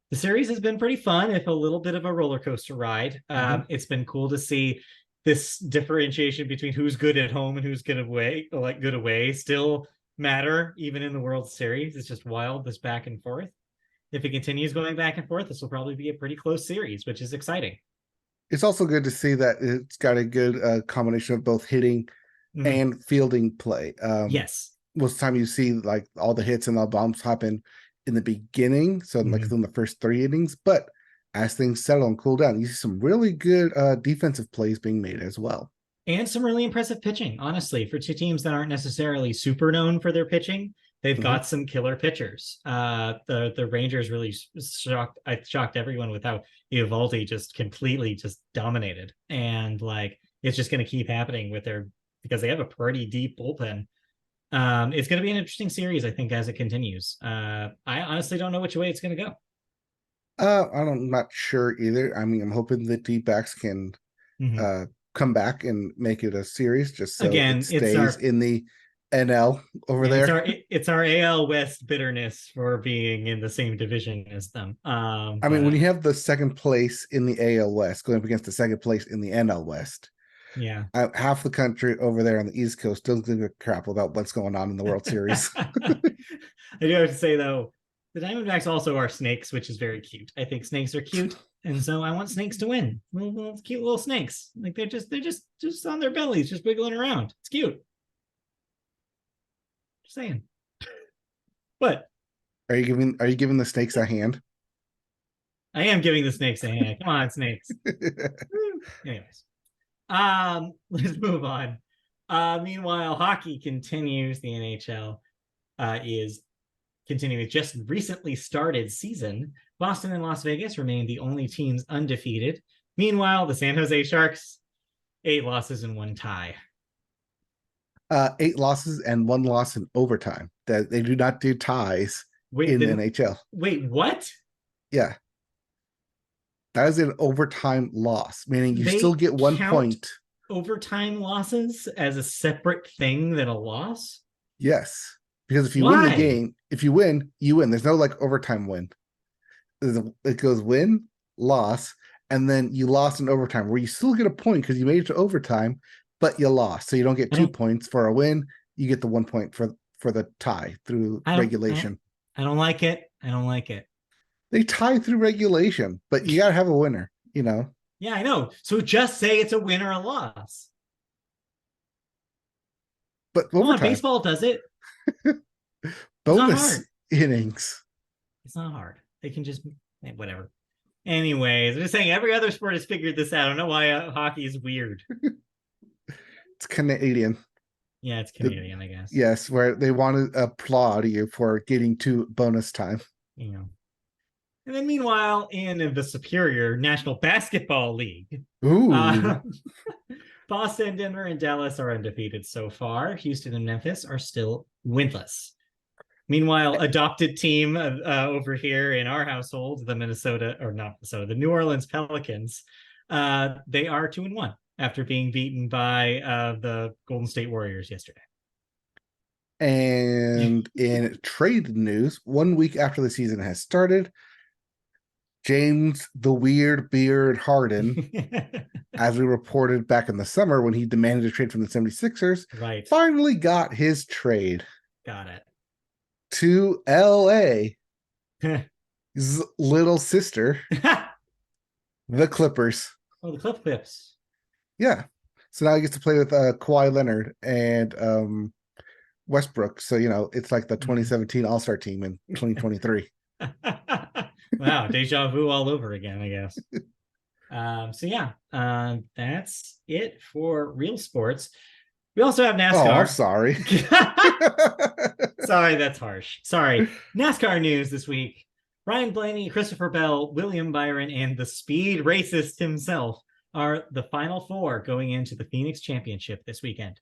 The series has been pretty fun, if a little bit of a roller coaster ride. It's been cool to see this differentiation between who's good at home and who's good away still matter even in the World Series. It's just wild, this back and forth. If it continues going back and forth, this will probably be a pretty close series, which is exciting. It's also good to see that it's got a good combination of both hitting and fielding play. Yes. Most of the time you see like all the hits and the bombs happen in the beginning, so like in the first 3 innings, but as things settle and cool down, you see some really good defensive plays being made as well. And some really impressive pitching, honestly, for two teams that aren't necessarily super known for their pitching. They've got some killer pitchers. The Rangers really shocked everyone with how Eovaldi just completely just dominated. And like, it's just going to keep happening because they have a pretty deep bullpen. It's going to be an interesting series, I think, as it continues. I honestly don't know which way it's going to go. I'm not sure either. I mean, I'm hoping the D-backs can come back and make it a series, just so it stays in the NL over there. It's our AL West bitterness for being in the same division as them. I mean, when you have the second place in the AL West going up against the second place in the NL West, yeah, half the country over there on the East Coast doesn't give a crap about what's going on in the World Series. I do have to say though, the Diamondbacks also are snakes, which is very cute. I think snakes are cute, and so I want snakes to win. Little cute little snakes, like they're just on their bellies, just wiggling around. It's cute. Just saying. What? Are you giving the snakes a hand? I am giving the snakes a hand. Come on, snakes. Anyways. Let's move on. Meanwhile, hockey continues. The NHL is continuing just recently started season. Boston and Las Vegas remain the only teams undefeated. Meanwhile, the San Jose Sharks, 8 losses and 1 tie. 8 losses and 1 loss in overtime. That they do not do ties in the NHL. Wait, what? Yeah. That is an overtime loss, meaning you still get 1 point. Overtime losses as a separate thing than a loss? Yes. Because if you win the game, if you win, you win. There's no like overtime win. It goes win, loss, and then you lost in overtime, where you still get a point because you made it to overtime, but you lost. So you don't get 2 points for a win. You get the 1 point for the tie through regulation. I don't like it. I don't like it. They tie through regulation, but you got to have a winner, you know? Yeah, I know. So just say it's a win or a loss. But overtime. Baseball does it. Bonus innings. It's not hard. They can just, whatever. Anyways, I'm just saying every other sport has figured this out. I don't know why hockey is weird. It's Canadian. Yeah, it's Canadian, I guess. Yes, where they want to applaud you for getting to bonus time. Yeah. And then meanwhile, in the superior National Basketball League, Boston, Denver, and Dallas are undefeated so far. Houston and Memphis are still winless. Meanwhile, adopted team over here in our household, the the New Orleans Pelicans, they are 2-1 after being beaten by the Golden State Warriors yesterday. And in trade news, 1 week after the season has started, James the Weird Beard Harden, as we reported back in the summer when he demanded a trade from the 76ers, Right. finally got his trade Got it. to LA. His little sister, the Clippers. Oh, the Clips. Yeah. So now he gets to play with Kawhi Leonard and Westbrook. So, it's like the 2017 All-Star team in 2023. Wow, deja vu all over again, I guess. So yeah, that's it for real sports. We also have NASCAR. Oh, sorry. Sorry, that's harsh. Sorry. NASCAR news this week. Ryan Blaney, Christopher Bell, William Byron, and the speed racist himself are the final four going into the Phoenix Championship this weekend.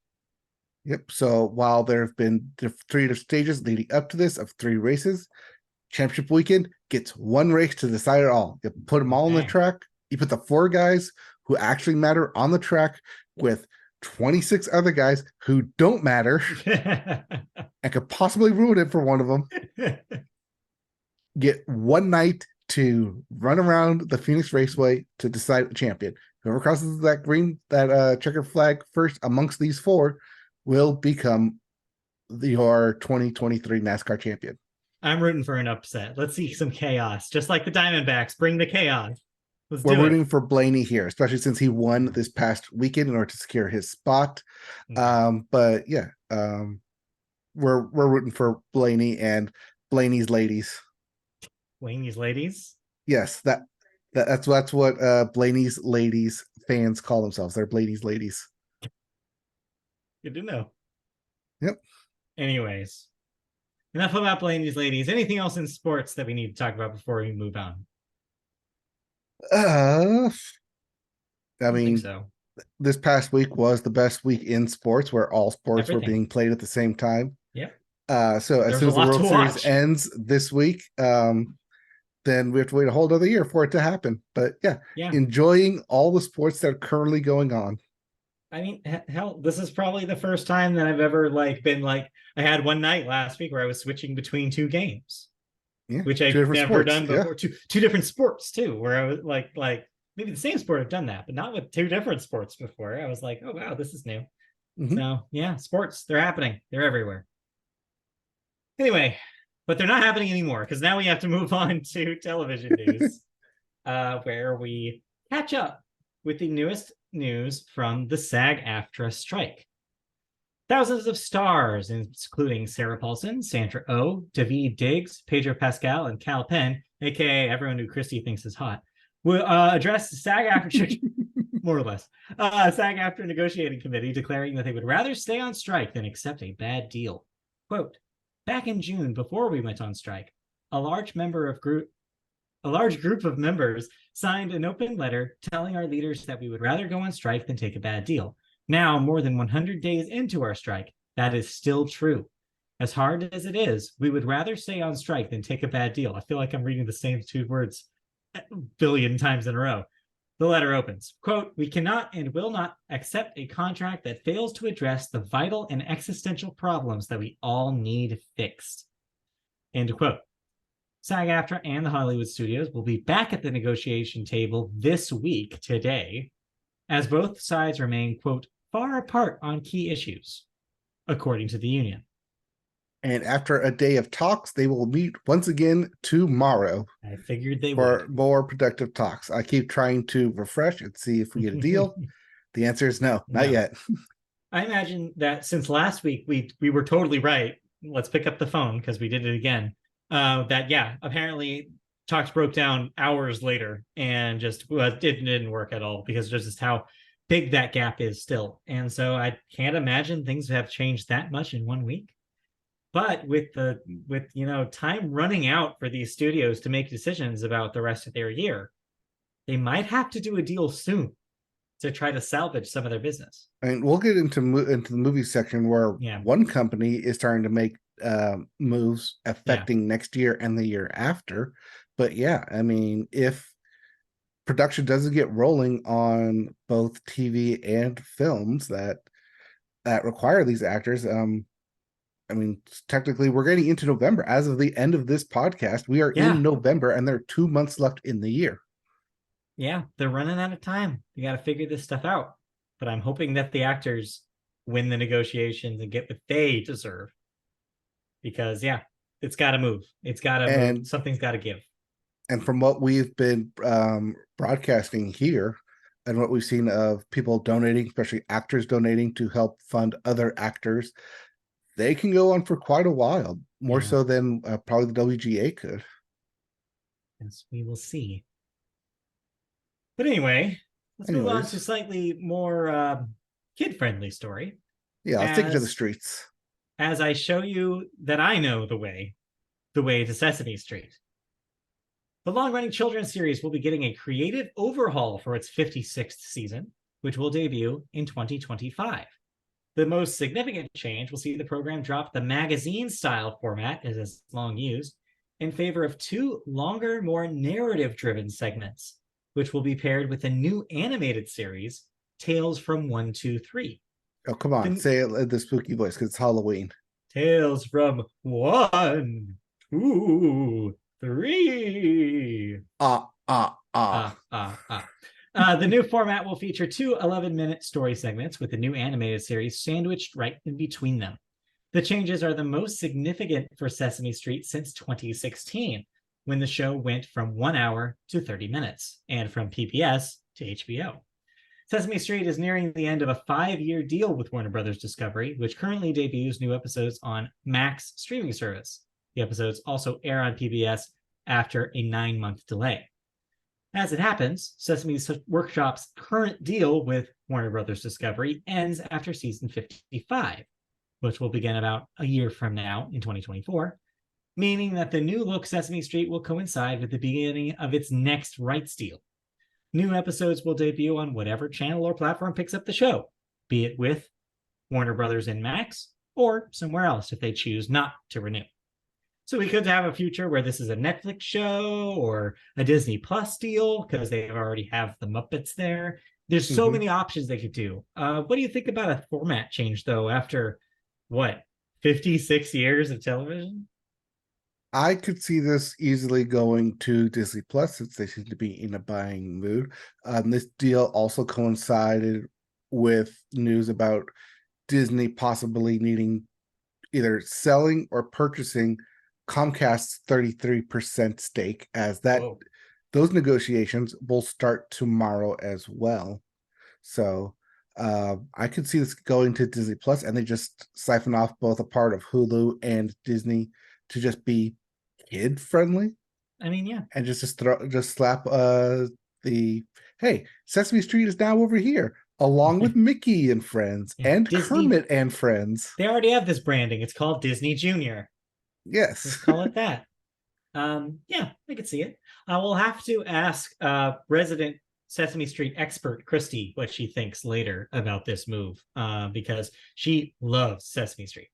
Yep. So while there have been 3 stages leading up to this of 3 races, championship weekend gets 1 race to decide it all. You put them all on the track. You put the 4 guys who actually matter on the track with 26 other guys who don't matter and could possibly ruin it for one of them. Get 1 night to run around the Phoenix Raceway to decide the champion. Whoever crosses that checkered flag first amongst these 4 will become your 2023 NASCAR champion. I'm rooting for an upset. Let's see some chaos. Just like the Diamondbacks, bring the chaos. We're rooting for Blaney here, especially since he won this past weekend in order to secure his spot. Okay. But yeah, we're rooting for Blaney and Blaney's ladies. Blaney's ladies? Yes, that's what Blaney's ladies fans call themselves. They're Blaney's ladies. Good to know. Yep. Anyways, enough about Blaney's ladies. Anything else in sports that we need to talk about before we move on? I mean, so. This past week was the best week in sports, where all sports were being played at the same time. Yep. So as soon as the World Series ends this week, then we have to wait a whole other year for it to happen. But yeah, enjoying all the sports that are currently going on. I mean, hell, this is probably the first time that I've ever been I had one night last week where I was switching between 2 games. Yeah, which I've never done before. Yeah. Two different sports too, where I was like maybe the same sport I've done that, but not with 2 different sports before. I was like, oh wow, this is new. Mm-hmm. So yeah, sports, they're happening. They're everywhere. Anyway, but they're not happening anymore because now we have to move on to television news, where we catch up with the newest news from the SAG-AFTRA strike. Thousands of stars, including Sarah Paulson, Sandra Oh, Daveed Diggs, Pedro Pascal, and Cal Penn, aka everyone who Christy thinks is hot, will address the SAG-AFTRA, more or less, SAG-AFTRA negotiating committee, declaring that they would rather stay on strike than accept a bad deal. Quote, back in June, before we went on strike, a large group of members signed an open letter telling our leaders that we would rather go on strike than take a bad deal. Now, more than 100 days into our strike, that is still true. As hard as it is, we would rather stay on strike than take a bad deal. I feel like I'm reading the same 2 words a billion times in a row. The letter opens, quote, we cannot and will not accept a contract that fails to address the vital and existential problems that we all need fixed. End quote. SAG-AFTRA and the Hollywood studios will be back at the negotiation table this week, today, as both sides remain, quote, far apart on key issues, according to the union. And after a day of talks, they will meet once again tomorrow. I figured they would. For more productive talks. I keep trying to refresh and see if we get a deal. The answer is no, not yet. I imagine that since last week we were totally right. Let's pick up the phone because we did it again. Apparently talks broke down hours later and just it didn't work at all because just how big that gap is still. And so I can't imagine things have changed that much in 1 week. But with time running out for these studios to make decisions about the rest of their year, they might have to do a deal soon to try to salvage some of their business. And we'll get into the movie section where one company is starting to make moves affecting next year and the year after. But yeah, I mean, if production doesn't get rolling on both TV and films that require these actors, I mean, technically, we're getting into November. As of the end of this podcast, we are Yeah. in November, and there are 2 months left in the year. Yeah, they're running out of time. You got to figure this stuff out. But I'm hoping that the actors win the negotiations and get what they deserve. Because, yeah, it's got to move. It's got to move. Something's got to give. And from what we've been broadcasting here, and what we've seen of people donating, especially actors donating to help fund other actors, they can go on for quite a while, more so than probably the WGA could. Yes, we will see. But anyway, let's move on to slightly more kid-friendly story. Yeah, let's take it to the streets. As I show you that I know the way to Sesame Street. The long-running children's series will be getting a creative overhaul for its 56th season, which will debut in 2025. The most significant change will see the program drop the magazine-style format, as is long used, in favor of 2 longer, more narrative-driven segments, which will be paired with a new animated series, Tales from 1, 2, 3. Oh, come on. Say it in the spooky voice, because it's Halloween. Tales from 1, 2, 3. The new format will feature 2 11-minute story segments with a new animated series sandwiched right in between them. The changes are the most significant for Sesame Street since 2016, when the show went from 1 hour to 30 minutes, and from PBS to HBO. Sesame Street is nearing the end of a 5-year deal with Warner Brothers Discovery, which currently debuts new episodes on Max streaming service. The episodes also air on PBS after a 9-month delay. As it happens, Sesame Workshop's current deal with Warner Brothers Discovery ends after season 55, which will begin about a year from now in 2024, meaning that the new look Sesame Street will coincide with the beginning of its next rights deal. New episodes will debut on whatever channel or platform picks up the show, be it with Warner Brothers and Max, or somewhere else if they choose not to renew. So we could have a future where this is a Netflix show or a Disney Plus deal, because they already have the Muppets there. There's so many options they could do. What do you think about a format change, though, after, 56 years of television? I could see this easily going to Disney Plus, since they seem to be in a buying mood. This deal also coincided with news about Disney possibly needing either selling or purchasing Comcast's 33% stake, as those negotiations will start tomorrow as well. So I could see this going to Disney Plus, and they just siphon off both a part of Hulu and Disney to just be kid friendly. I mean, yeah, and just slap the hey, Sesame Street is now over here, along with Mickey and Friends and Disney, Kermit and Friends. They already have this branding. It's called Disney Junior. Yes, let's call it that. Yeah, I could see it. I will have to ask resident Sesame Street expert Christy what she thinks later about this move, because she loves Sesame Street.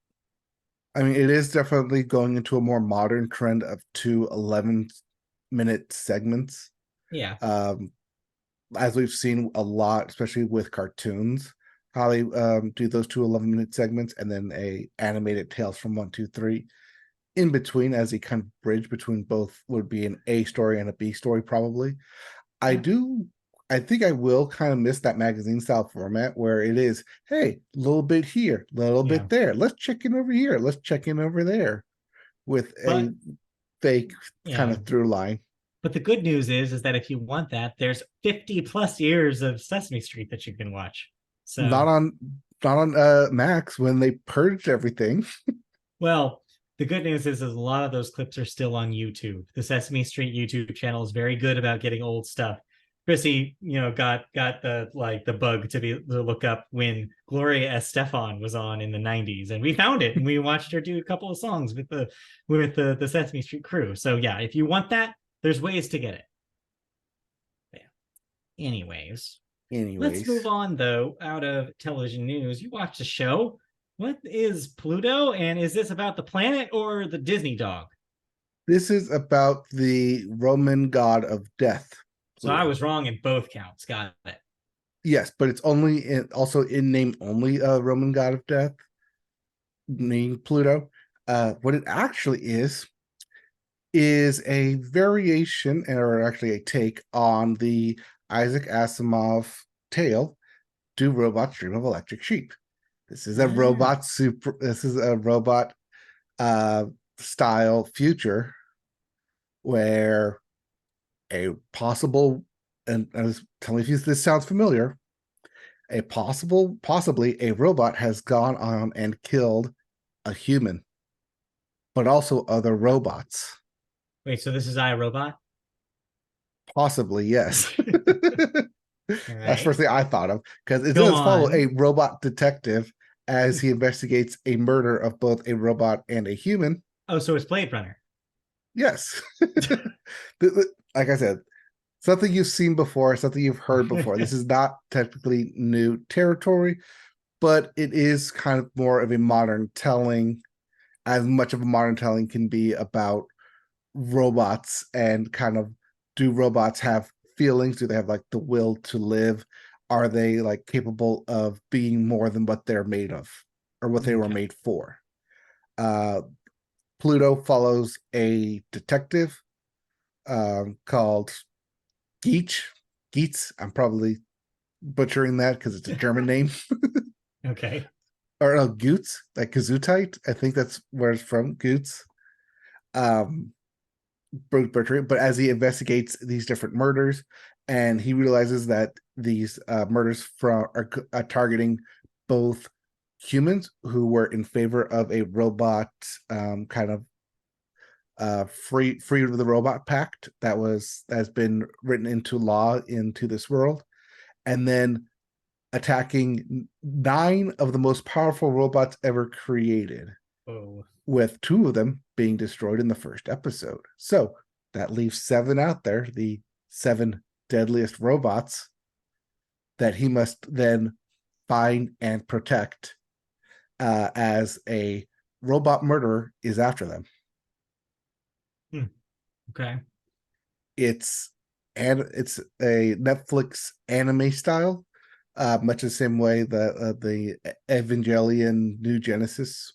I mean, it is definitely going into a more modern trend of 2 11-minute segments. Yeah. As we've seen a lot, especially with cartoons, how they do those 2 11-minute segments, and then a animated Tales from 1, 2, 3 in between, as a kind of bridge between both would be an A story and a B story, probably. Yeah. I think I will kind of miss that magazine style format where it is, hey, a little bit here, a little bit there. Let's check in over here. Let's check in over there with a fake kind of through line. But the good news is that if you want that, there's 50 plus years of Sesame Street that you can watch. So not on Max, when they purged everything. Well, the good news is a lot of those clips are still on YouTube. The Sesame Street YouTube channel is very good about getting old stuff. Chrissy, got the bug to look up when Gloria Estefan was on in the 90s, and we found it and we watched her do a couple of songs with the Sesame Street crew. So yeah, if you want that, there's ways to get it. Yeah. Anyways, let's move on though. Out of television news, you watched a show. What is Pluto, and is this about the planet or the Disney dog? This is about the Roman god of death. So I was wrong in both counts. Got it. Yes, but it's also in name only a Roman god of death. named Pluto. What it actually is a variation, or actually a take on the Isaac Asimov tale, Do Robots Dream of Electric Sheep? This is a Ah, robot super. This is a robot uh, style future where a possible, and tell me if this sounds familiar, possibly a robot has gone on and killed a human, but also other robots. wait, so this is iRobot? Possibly, yes. All That's the first right. thing I thought of, because it Go does follow on. a robot detective as he investigates a murder of both a robot and a human. Oh, so it's Blade Runner. Yes. Like I said, something you've seen before, something you've heard before. This is not technically new territory, but it is kind of more of a modern telling, as much of a modern telling can be about robots and kind of, do robots have feelings? Do they have like the will to live? Are they like capable of being more than what they're made of or what they were Okay. made for? Uh, Pluto follows a detective called Geach. Geets. I'm probably butchering that because it's a German name. Okay. Or Goots, like Gesundheit. I think that's where it's from, Goots. Um, Bertrand, but as he investigates these different murders, and he realizes that these murders are targeting both humans who were in favor of a robot, kind of free of the robot pact has been written into law into this world, and then attacking 9 of the most powerful robots ever created, Oh. with 2 of them being destroyed in the first episode. So that leaves 7 out there, the 7 deadliest robots that he must then find and protect, as a robot murderer is after them. Hmm. Okay. It's a Netflix anime style, much the same way that the Evangelion New Genesis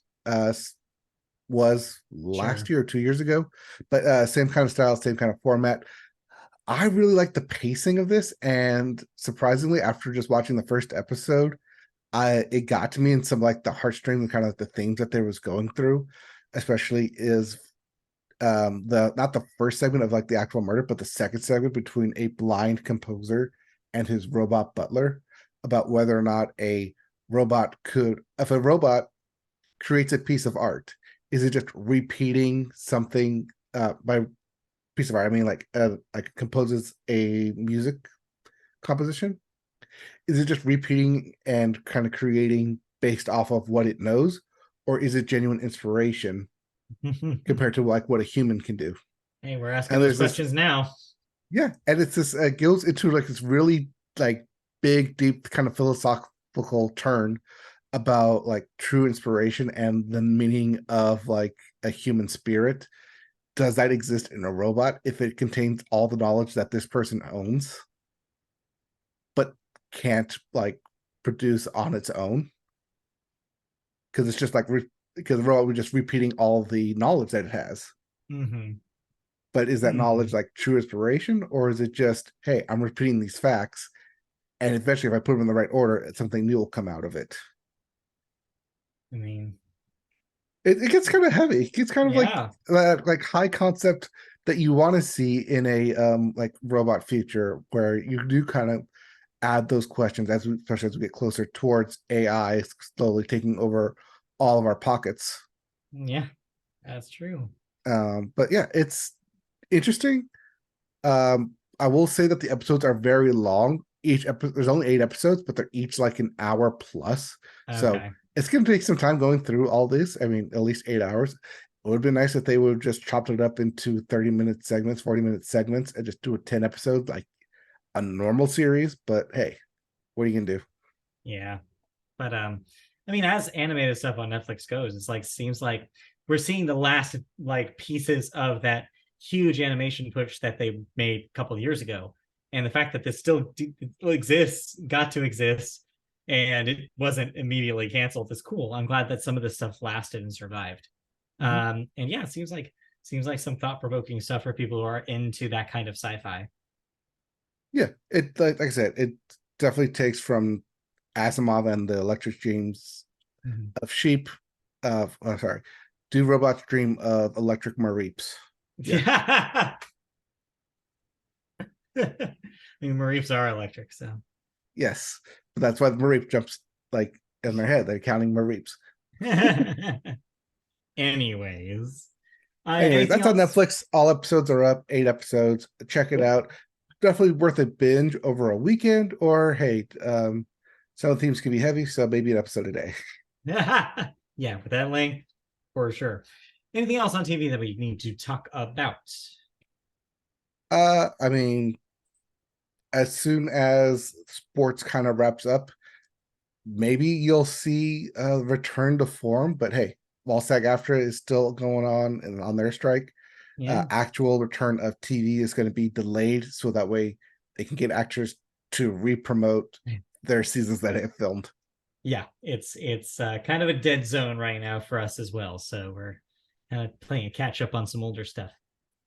was last Sure. year or 2 years ago, but same kind of style, same kind of format. I really like the pacing of this, and surprisingly, after just watching the first episode, it got to me in some like the heartstrings and kind of like the themes that they was going through, especially is the not the first segment of like the actual murder, but the second segment between a blind composer and his robot butler, about whether or not a robot could, if a robot creates a piece of art, is it just repeating something, by piece of art, I mean like composes a music composition? Is it just repeating and kind of creating based off of what it knows, or is it genuine inspiration compared to like what a human can do? Hey, we're asking And those there's this, questions now. yeah, and it's this, goes into like this really like big, deep kind of philosophical turn about like true inspiration and the meaning of like a human spirit. Does that exist in a robot if it contains all the knowledge that this person owns, but can't like produce on its own? Because it's just like because the robot, we're just repeating all the knowledge that it has. Mm-hmm. But is that knowledge Mm-hmm. like true inspiration, or is it just, hey, I'm repeating these facts, and eventually, if I put them in the right order, something new will come out of it? I mean, It gets kind of heavy. It gets kind of like yeah. like high concept that you want to see in a like robot future, where you do kind of add those questions especially as we get closer towards AI slowly taking over all of our pockets. Yeah, that's true. But yeah, it's interesting. I will say that the episodes are very long. Each episode, there's only 8 episodes, but they're each like an hour plus. So Okay. it's going to take some time going through all this. I mean, at least 8 hours. It would be nice if they would have just chopped it up into 30-minute segments, 40-minute segments, and just do a 10 episode like a normal series. But hey, what are you gonna do? Yeah. But I mean, as animated stuff on Netflix goes, it's like seems like we're seeing the last like pieces of that huge animation push that they made a couple of years ago. And the fact that this still exists, got to exist, and it wasn't immediately canceled is cool. I'm glad that some of this stuff lasted and survived. And yeah, it seems like some thought-provoking stuff for people who are into that kind of sci-fi. Yeah, it like I said, it definitely takes from Asimov and the Electric Dreams of Sheep. Sorry, Do Robots Dream of Electric Mareeps? Yeah. I mean, Mareeps are electric, so Yes, but that's why the Mareep jumps like in their head. They're counting Mareeps. anyways, Anyways, anything that's on else? Netflix. All episodes are up, 8 episodes. Check it out. Definitely worth a binge over a weekend. Or hey, some of the themes can be heavy, so maybe an episode a day. Yeah, with that link, for sure. Anything else on TV that we need to talk about? I mean, as soon as sports kind of wraps up, maybe you'll see a return to form. But hey, while SAG-AFTRA is still going on and on their strike, Yeah, actual return of TV is going to be delayed, so that way they can get actors to re-promote their seasons that have filmed. yeah, it's kind of a dead zone right now for us as well. So we're kind of playing catch up on some older stuff.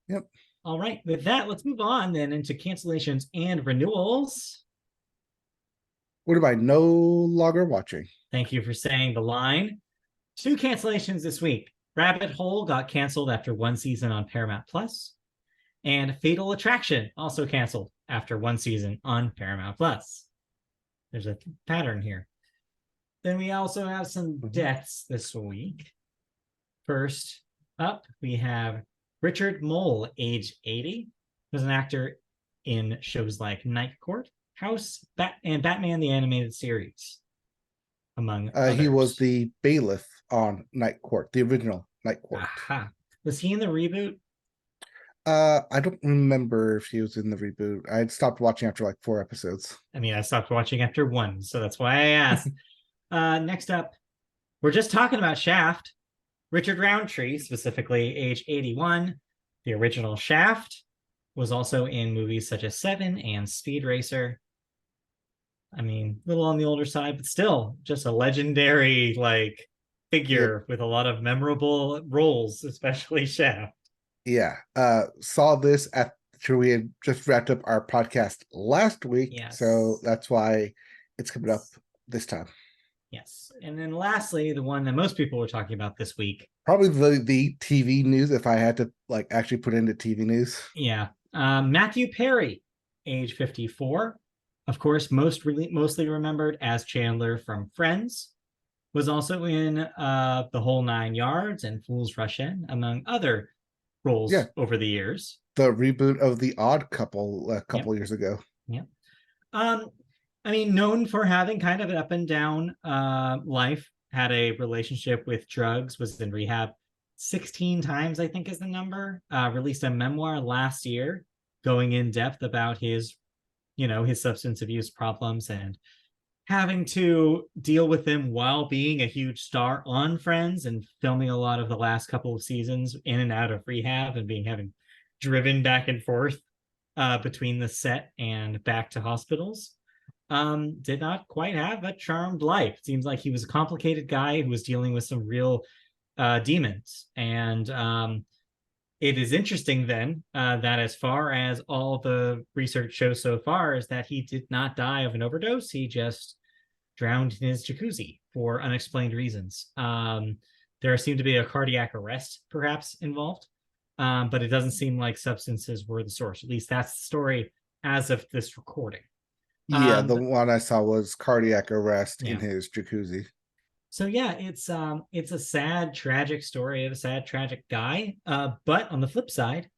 Yep. All right, with that, let's move on then into cancellations and renewals. What am I no longer watching? Thank you for saying the line. 2 cancellations this week. Rabbit Hole got canceled after 1 season on Paramount Plus, and Fatal Attraction also canceled after 1 season on Paramount Plus. There's a pattern here. Then we also have some deaths this week. First up, we have Richard Mole, age 80, was an actor in shows like Night Court, House, and Batman the Animated Series, among others. He was the bailiff on Night Court, the original Night Court. Aha. Was he in the reboot? I don't remember if he was in the reboot. I had stopped watching after like 4 episodes. I mean, I stopped watching after 1, so that's why I asked. Next up, we're just talking about Shaft. Richard Roundtree, specifically age 81, the original Shaft, was also in movies such as Seven and Speed Racer. I mean, a little on the older side, but still just a legendary like figure with a lot of memorable roles, especially Shaft. Yeah. Saw this after we had just wrapped up our podcast last week. Yes. So that's why it's coming up this time. Yes. And then lastly, the one that most people were talking about this week. Probably the TV news, if I had to like actually put into TV news. Yeah. Matthew Perry, age 54. Of course, mostly remembered as Chandler from Friends. Was also in The Whole Nine Yards and Fools Rush In, among other roles over the years. The reboot of The Odd Couple a couple years ago. Yeah. I mean, known for having kind of an up and down life, had a relationship with drugs, was in rehab 16 times, I think is the number. Released a memoir last year going in depth about his substance abuse problems and having to deal with them while being a huge star on Friends and filming a lot of the last couple of seasons in and out of rehab and having driven back and forth between the set and back to hospitals. Did not quite have a charmed life. It seems like he was a complicated guy who was dealing with some real demons. And it is interesting then that as far as all the research shows so far is that he did not die of an overdose. He just drowned in his jacuzzi for unexplained reasons. There seemed to be a cardiac arrest perhaps involved, but it doesn't seem like substances were the source. At least that's the story as of this recording. Yeah, the one I saw was cardiac arrest in his jacuzzi. So yeah, it's a sad, tragic story of a sad, tragic guy. But on the flip side,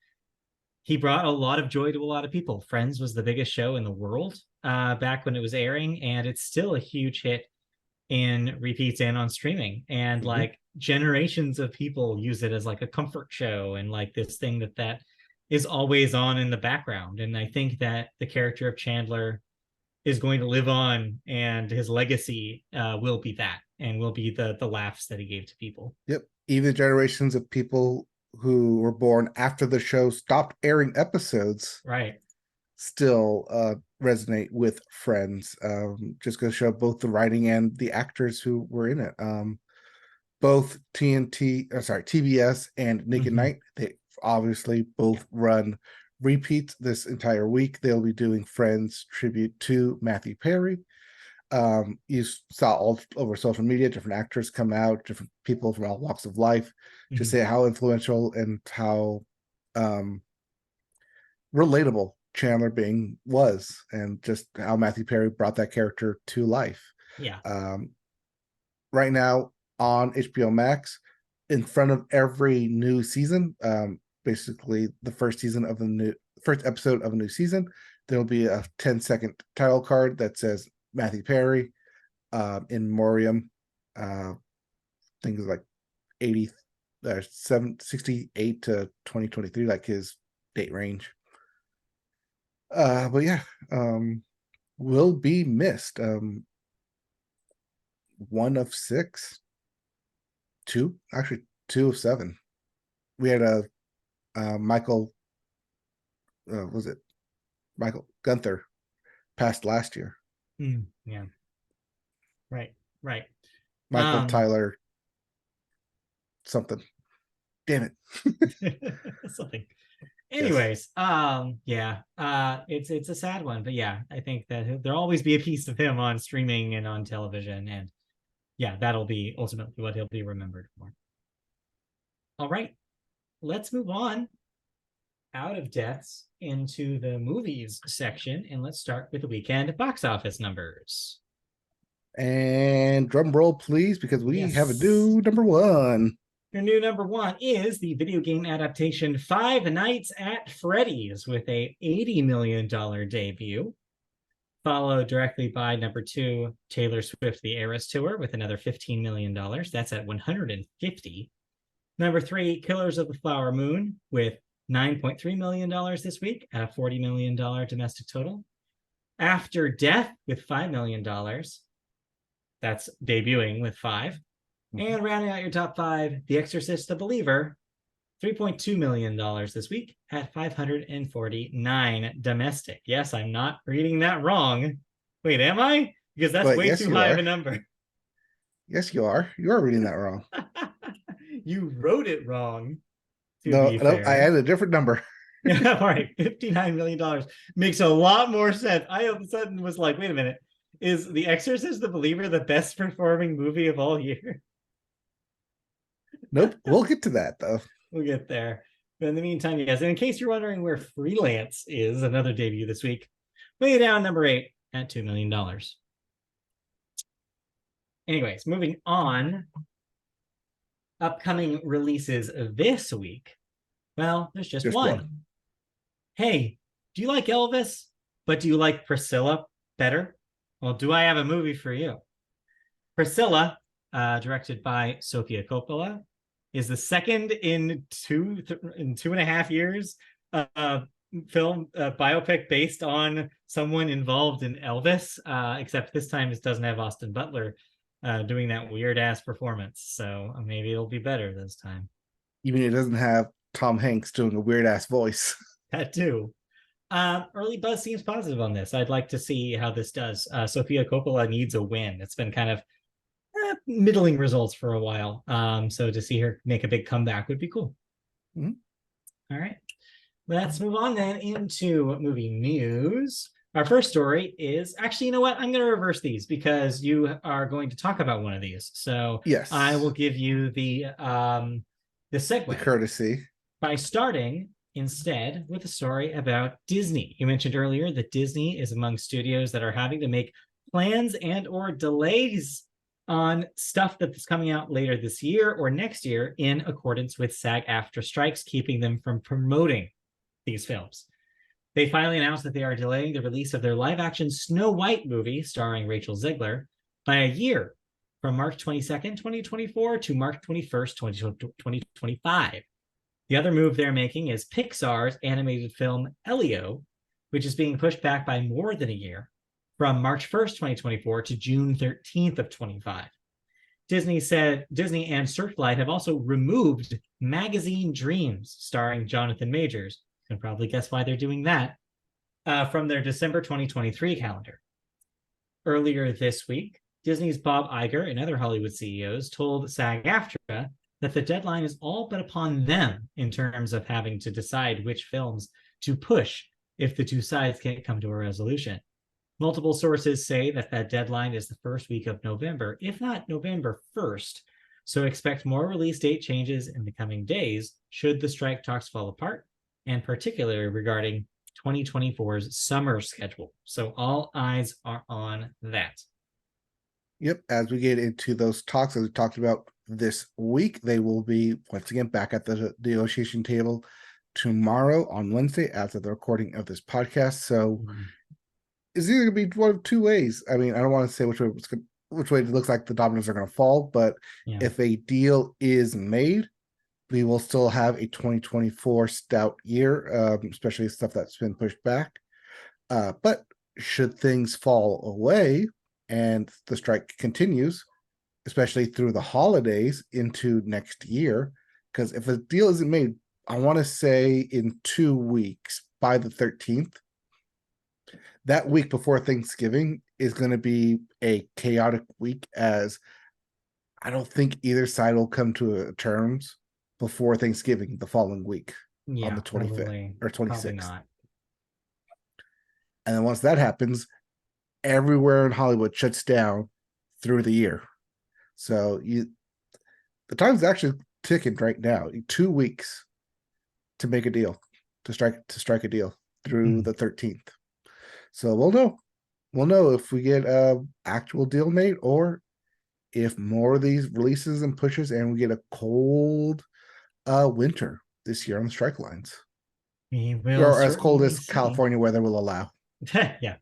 he brought a lot of joy to a lot of people. Friends was the biggest show in the world back when it was airing, and it's still a huge hit in repeats and on streaming. And like generations of people use it as like a comfort show and like this thing that is always on in the background. And I think that the character of Chandler is going to live on, and his legacy will be that, and will be the laughs that he gave to people. Yep. Even generations of people who were born after the show stopped airing episodes, right, still resonate with Friends. Just going to show both the writing and the actors who were in it. Both TBS and Nick at Night, they obviously both run repeats this entire week. They'll be doing Friends tribute to Matthew Perry. You saw all over social media, different actors come out, different people from all walks of life, to say how influential and how relatable Chandler Bing was, and just how Matthew Perry brought that character to life. Yeah. Right now on HBO Max, in front of every new season, basically the first episode of a new season, there'll be a 10-second title card that says Matthew Perry, in memoriam. Things like 68 to 2023, like his date range. But yeah, will be missed. One of six, two of seven. We had a Michael Gunther passed last year. Yeah. Right. Michael Tyler something. Damn it. Something. Anyways, yes. It's a sad one, but yeah, I think that there'll always be a piece of him on streaming and on television, and yeah, that'll be ultimately what he'll be remembered for. All right, let's move on out of deaths into the movies section, and let's start with the weekend box office numbers. And drum roll, please, because we have a new number one. Your new number one is the video game adaptation Five Nights at Freddy's, with a $80 million debut, followed directly by number two, Taylor Swift The Eras Tour, with another $15 million. That's at 150. Number three, Killers of the Flower Moon, with $9.3 million this week at a $40 million domestic total. After Death with $5 million. That's debuting with five. And rounding out your top five, The Exorcist, The Believer, $3.2 million this week at 549 domestic. Yes, I'm not reading that wrong. Wait, am I? Because that's way too high of a number. Yes, you are. You are reading that wrong. You wrote it wrong. No, I added a different number. All right, $59 million makes a lot more sense. I all of a sudden was like, wait a minute. Is The Exorcist, The Believer the best performing movie of all year? Nope. We'll get to that, though. We'll get there. But in the meantime, yes. And in case you're wondering where Freelance is, another debut this week, way down number 8 at $2 million. Anyways, moving on. Upcoming releases this week. Well, there's just one. Hey, do you like Elvis, but do you like Priscilla better? Well, do I have a movie for you? Priscilla, directed by Sofia Coppola, is the second in 2.5 years biopic based on someone involved in Elvis, except this time it doesn't have Austin Butler doing that weird ass performance, so maybe it'll be better this time. You mean it doesn't have Tom Hanks doing a weird ass voice? That too. Early buzz seems positive on this. I'd like to see how this does. Sofia Coppola needs a win. It's been kind of middling results for a while. So to see her make a big comeback would be cool. All right. Let's move on then into movie news. Our first story is actually, you know what? I'm going to reverse these because you are going to talk about one of these. So yes, I will give you the segue, the courtesy, by starting instead with a story about Disney. You mentioned earlier that Disney is among studios that are having to make plans and or delays on stuff that's coming out later this year or next year in accordance with SAG-AFTRA strikes, keeping them from promoting these films. They finally announced that they are delaying the release of their live-action Snow White movie starring Rachel Zegler by a year, from March 22nd, 2024 to March 21st, 2025. The other move they're making is Pixar's animated film Elio, which is being pushed back by more than a year, from March 1st, 2024 to June 13th of 25. Disney said Disney and Searchlight have also removed Magazine Dreams, starring Jonathan Majors. You can probably guess why they're doing that. from their December 2023 calendar. Earlier this week, Disney's Bob Iger and other Hollywood CEOs told SAG-AFTRA that the deadline is all but upon them in terms of having to decide which films to push if the two sides can't come to a resolution. Multiple sources say that deadline is the first week of November, if not November 1st. So expect more release date changes in the coming days should the strike talks fall apart, and particularly regarding 2024's summer schedule. So all eyes are on that. Yep, as we get into those talks, as we talked about this week, they will be once again back at the negotiation table tomorrow on Wednesday after the recording of this podcast. So it's either going to be one of two ways. I mean, I don't want to say which way it looks like the dominoes are going to fall, but if a deal is made, we will still have a 2024 stout year, especially stuff that's been pushed back. But should things fall away and the strike continues, especially through the holidays into next year, because if a deal isn't made, I want to say in 2 weeks, by the 13th, that week before Thanksgiving is going to be a chaotic week, as I don't think either side will come to terms before Thanksgiving the following week on the 25th or 26th. And then once that happens, everywhere in Hollywood shuts down through the year. So the time's actually ticking right now. 2 weeks to make a deal, to strike a deal through the 13th. So we'll know if we get an actual deal made, or if more of these releases and pushes and we get a cold winter this year on the strike lines. Or as cold as California weather will allow. Yeah.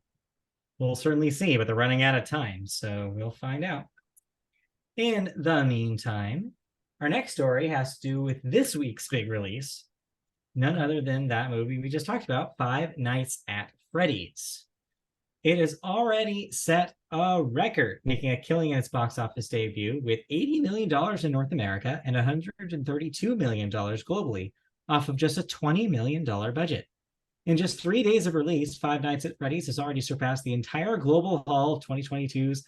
We'll certainly see, but they're running out of time, so we'll find out. In the meantime, our next story has to do with this week's big release. None other than that movie we just talked about, Five Nights at Freddy's. It has already set a record, making a killing in its box office debut with $80 million in North America and $132 million globally, off of just a $20 million budget. In just 3 days of release, Five Nights at Freddy's has already surpassed the entire global haul of 2022's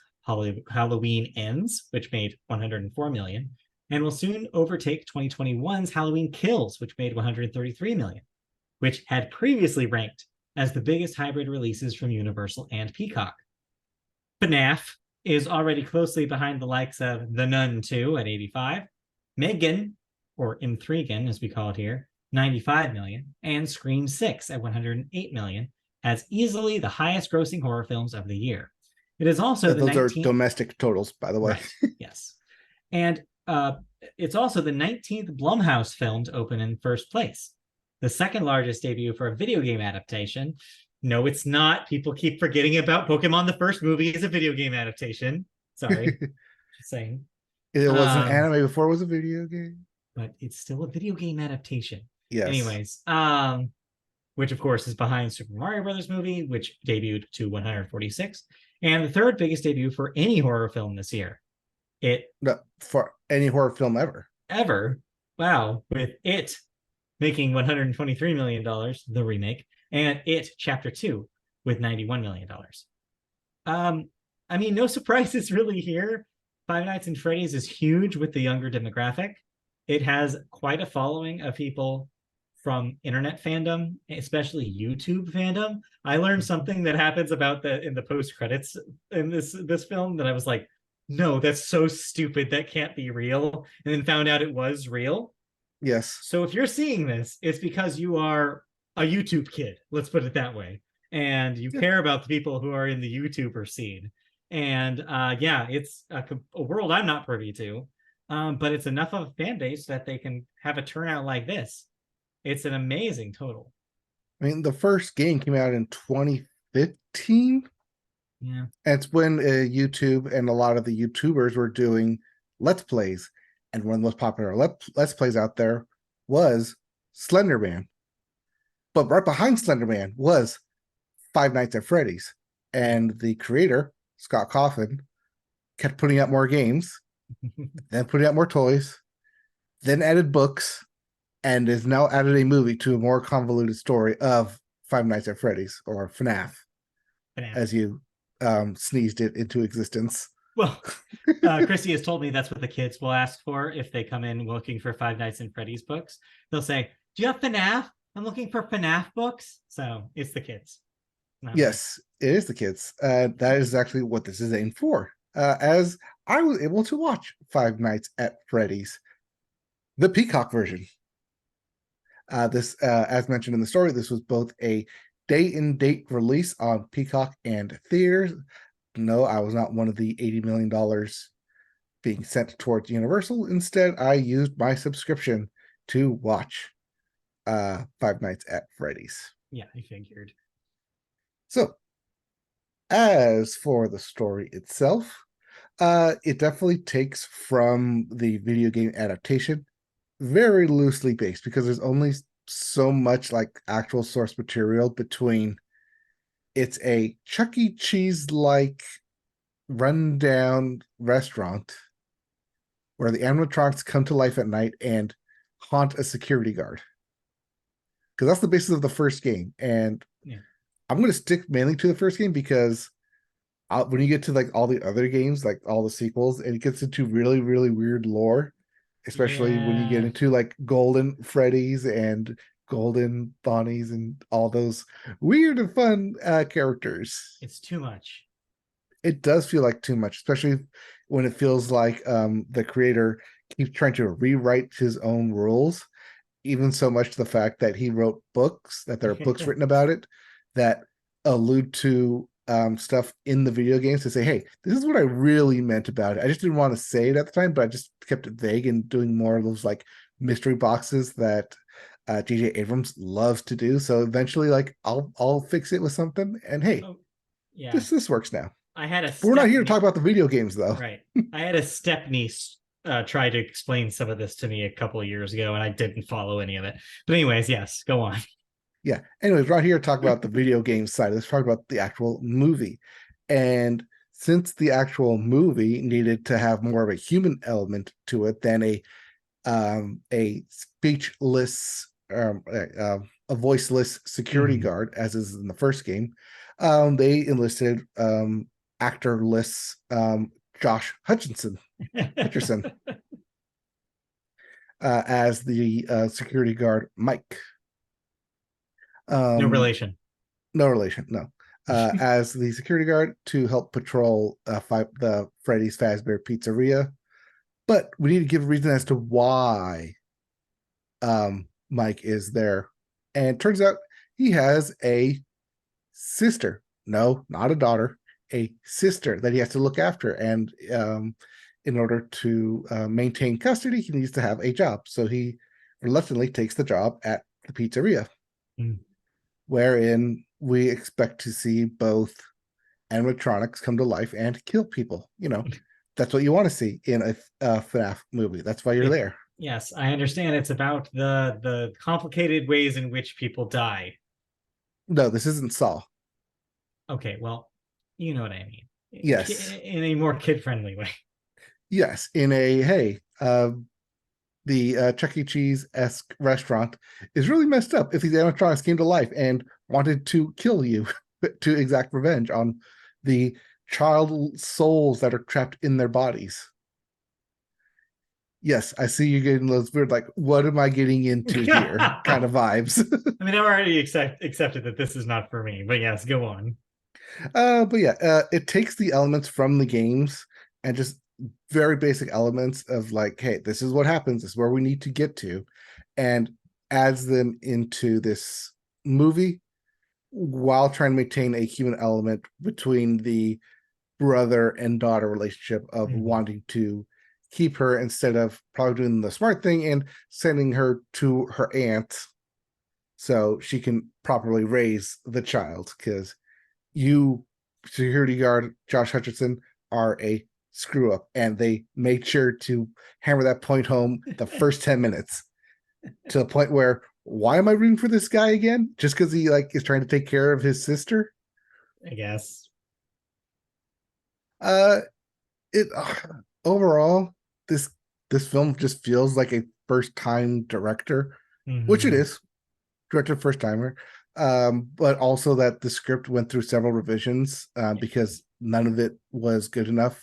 Halloween Ends, which made $104 million, and will soon overtake 2021's Halloween Kills, which made $133 million, which had previously ranked as the biggest hybrid releases from Universal and Peacock. FNAF is already closely behind the likes of The Nun 2 at 85, Megan, or Intrigan as we call it here, 95 million, and Scream 6 at 108 million, as easily the highest grossing horror films of the year. It is also those are domestic totals, by the way. Right. Yes. And it's also the 19th Blumhouse film to open in first place. The second largest debut for a video game adaptation. No, it's not. People keep forgetting about Pokemon. The first movie is a video game adaptation. Sorry. Just saying. It was an anime before it was a video game. But it's still a video game adaptation. Yes. Anyways, which of course is behind Super Mario Brothers movie, which debuted to 146, and the third biggest debut for any horror film this year. For any horror film ever. Wow, with It making $123 million, the remake, and It Chapter 2 with $91 million. I mean, no surprises really here. Five Nights at Freddy's is huge with the younger demographic. It has quite a following of people from internet fandom, especially YouTube fandom. I learned something that happens about in the post credits in this film that I was like, no, that's so stupid. That can't be real. And then found out it was real. Yes. So if you're seeing this, it's because you are a YouTube kid. Let's put it that way. And you care about the people who are in the YouTuber scene. And it's a world I'm not privy to. But it's enough of a fan base that they can have a turnout like this. It's an amazing total. I mean, the first game came out in 2015. Yeah. It's when YouTube and a lot of the YouTubers were doing Let's Plays. And one of the most popular Let's Plays out there was Slender Man. But right behind Slender Man was Five Nights at Freddy's. And the creator, Scott Cawthon, kept putting out more games, then putting out more toys, then added books, and has now added a movie to a more convoluted story of Five Nights at Freddy's, or FNAF, as you sneezed it into existence. Well, Chrissy has told me that's what the kids will ask for if they come in looking for Five Nights at Freddy's books. They'll say, "Do you have FNAF? I'm looking for FNAF books." So it's the kids. Yes, it is the kids. That is actually what this is aimed for. As I was able to watch Five Nights at Freddy's, the Peacock version. This, as mentioned in the story, this was both a day-and-date release on Peacock and theaters. No, I was not one of the $80 million being sent towards Universal. Instead, I used my subscription to watch Five Nights at Freddy's. Yeah, I figured. So, as for the story itself, it definitely takes from the video game adaptation, very loosely based, because there's only so much like actual source material between. It's a Chuck E. Cheese like rundown restaurant where the animatronics come to life at night and haunt a security guard, because that's the basis of the first game. And I'm going to stick mainly to the first game, because when you get to like all the other games, like all the sequels, and it gets into really, really weird lore, especially when you get into like Golden Freddy's and Golden Bonnies and all those weird and fun characters. It's too much. It does feel like too much, especially when it feels like the creator keeps trying to rewrite his own rules, even so much to the fact that he wrote books, that there are books written about it that allude to stuff in the video games to say, hey, this is what I really meant about it. I just didn't want to say it at the time, but I just kept it vague, and doing more of those like mystery boxes that J.J. Abrams loves to do. So eventually, like, I'll fix it with something, and hey, this works now. We're not here to talk about the video games, though. Right. I had a step niece try to explain some of this to me a couple of years ago, and I didn't follow any of it. But anyways, yes, go on. Yeah. Anyways, right here to talk about the video game side, let's talk about the actual movie. And since the actual movie needed to have more of a human element to it than a speechless, a voiceless security guard, as is in the first game, they enlisted actorless Josh Hutcherson as the security guard Mike. No relation. No. As the security guard to help patrol the Freddy's Fazbear Pizzeria. But we need to give a reason as to why Mike is there. And it turns out he has a sister. No, not a daughter. A sister that he has to look after. And in order to maintain custody, he needs to have a job. So he reluctantly takes the job at the pizzeria. Wherein we expect to see both animatronics come to life and kill people. You know, that's what you want to see in a FNAF movie. That's why you're there. Yes, I understand. It's about the complicated ways in which people die. No, this isn't Saw. Okay, well, you know what I mean. Yes. In a more kid-friendly way. Yes, in a, hey, the Chuck E. Cheese-esque restaurant is really messed up if these animatronics came to life and wanted to kill you to exact revenge on the child souls that are trapped in their bodies. Yes, I see you getting those weird, like, what am I getting into here kind of vibes. I mean, I've already accepted that this is not for me, but yes, go on. But yeah, it takes the elements from the games and just very basic elements of like, hey, this is what happens, this is where we need to get to, and adds them into this movie while trying to maintain a human element between the brother and daughter relationship of wanting to keep her, instead of probably doing the smart thing and sending her to her aunt so she can properly raise the child, because you, security guard Josh Hutcherson, are a screw up, and they made sure to hammer that point home the first 10 minutes, to the point where, why am I rooting for this guy again? Just because he like is trying to take care of his sister? I guess. Overall, this film just feels like a first time director, which it is. Director first timer. But also that the script went through several revisions because none of it was good enough